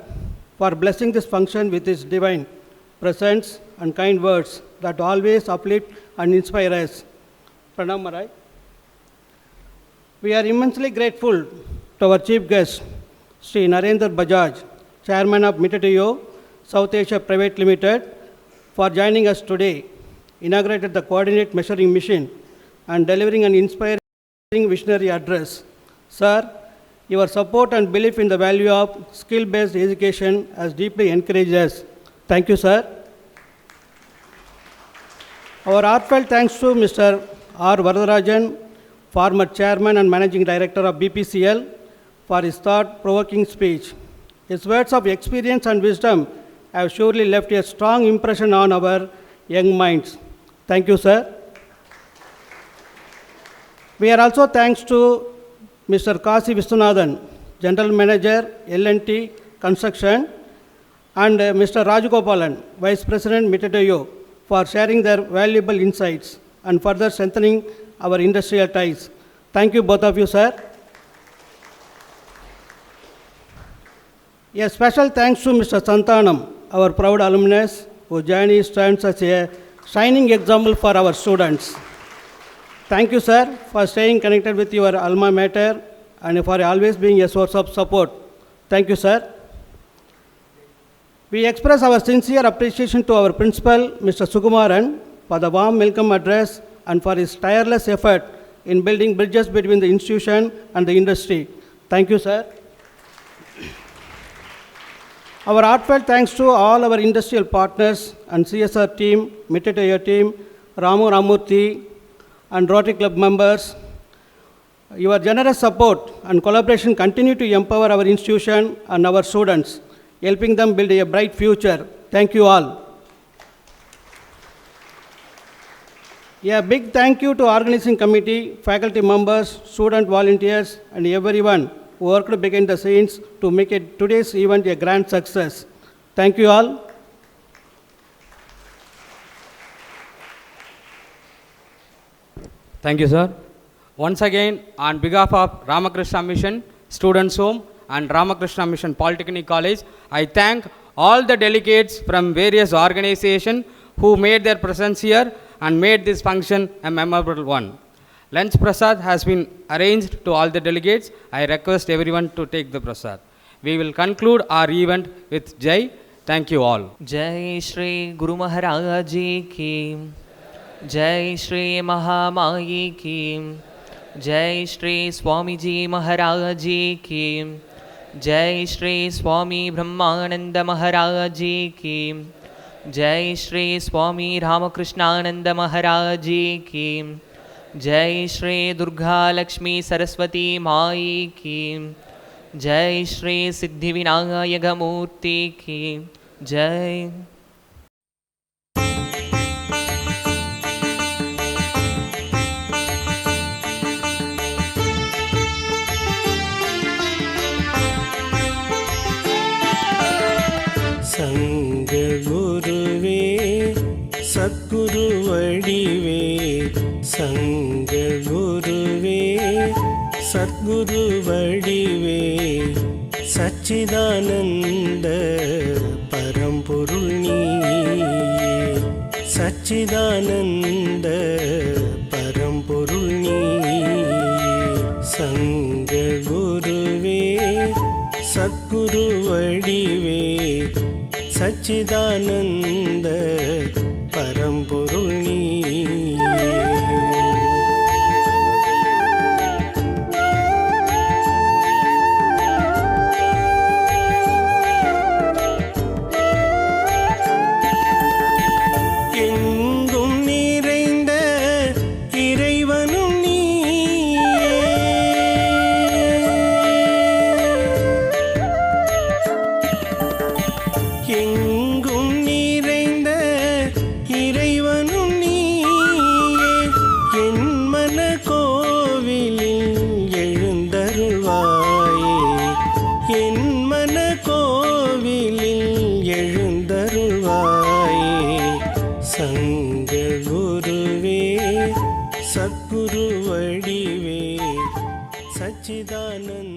for blessing this function with his divine presence and kind words that always uplift and inspire us. Pranam Maharaj. We are immensely grateful to our chief guest, Sri Narendra Bajaj, Chairman of Mementos South Asia Private Limited, for joining us today, inaugurated the coordinate measuring machine and delivering an inspiring visionary address. Sir, your support and belief in the value of skill-based education has deeply encouraged us. Thank you, sir. Our heartfelt thanks to Mr. R. Varadarajan, former Chairman and Managing Director of BPCL, for his thought-provoking speech. His words of experience and wisdom have surely left a strong impression on our young minds. Thank you, sir. We are also thanks to Mr. Kasi Viswanathan, General Manager, L&T Construction, and Mr. Rajagopalan, Vice President, Mementos, for sharing their valuable insights and further strengthening our industrial ties. Thank you, both of you, sir. A special thanks to Mr. Santanam, our proud alumnus, whose journey stands as a shining example for our students. Thank you, sir, for staying connected with your alma mater and for always being a source of support. Thank you, sir. We express our sincere appreciation to our principal, Mr. Sukumaran, for the warm welcome address and for his tireless effort in building bridges between the institution and the industry. Thank you, sir. Our heartfelt thanks to all our industrial partners and CSR team, Mementos team, Ramu Ramurthy, and Rotary Club members. Your generous support and collaboration continue to empower our institution and our students, helping them build a bright future. Thank you all. A big thank you to organizing committee, faculty members, student volunteers, and everyone who worked behind the scenes to make today's event a grand success. Thank you all. Thank you, sir. Once again, on behalf of Ramakrishna Mission Students' Home and Ramakrishna Mission Polytechnic College, I thank all the delegates from various organizations who made their presence here and made this function a memorable one. Lunch prasad has been arranged to all the delegates. I request everyone to take the prasad. We will conclude our event with Jai. Thank you all. जय श्री गुरु महाराज जी की, जय श्री महामाई की, जय श्री स्वामी जी महाराज जी की, जय श्री स्वामी ब्रह्मानंद महाराज जी की, जय श्री स्वामी रामकृष्णानंद महाराज जी की, जय श्री दुर्गा लक्ष्मी सरस्वती माई की, जय श्री सिद्धिविनायक मूर्ति की जय। संग गुरुवे सद्गुरु वडिवे, संग गुरुवे सद्गुरु वडिवे, सच्चिदानंद परம்பொருள் நீயே, सच्चिदानंद परம்பொருள் நீயே। संग गुरुवे सद्गुरु वडिवे, सच्चिदानंद परம்பொருள் நீயே। எங்கும் நிறைந்த இறைவனும் நீயே, எங்கும் நிறைந்த இறைவனும் நீயே, என் மன கோவிலில் எழுந்தருள்வாயே, என் மன கோவிலில் எழுந்தருள்வாயே। संग गुरुवे सद्गुरु वडिवे, सच्चिदानंद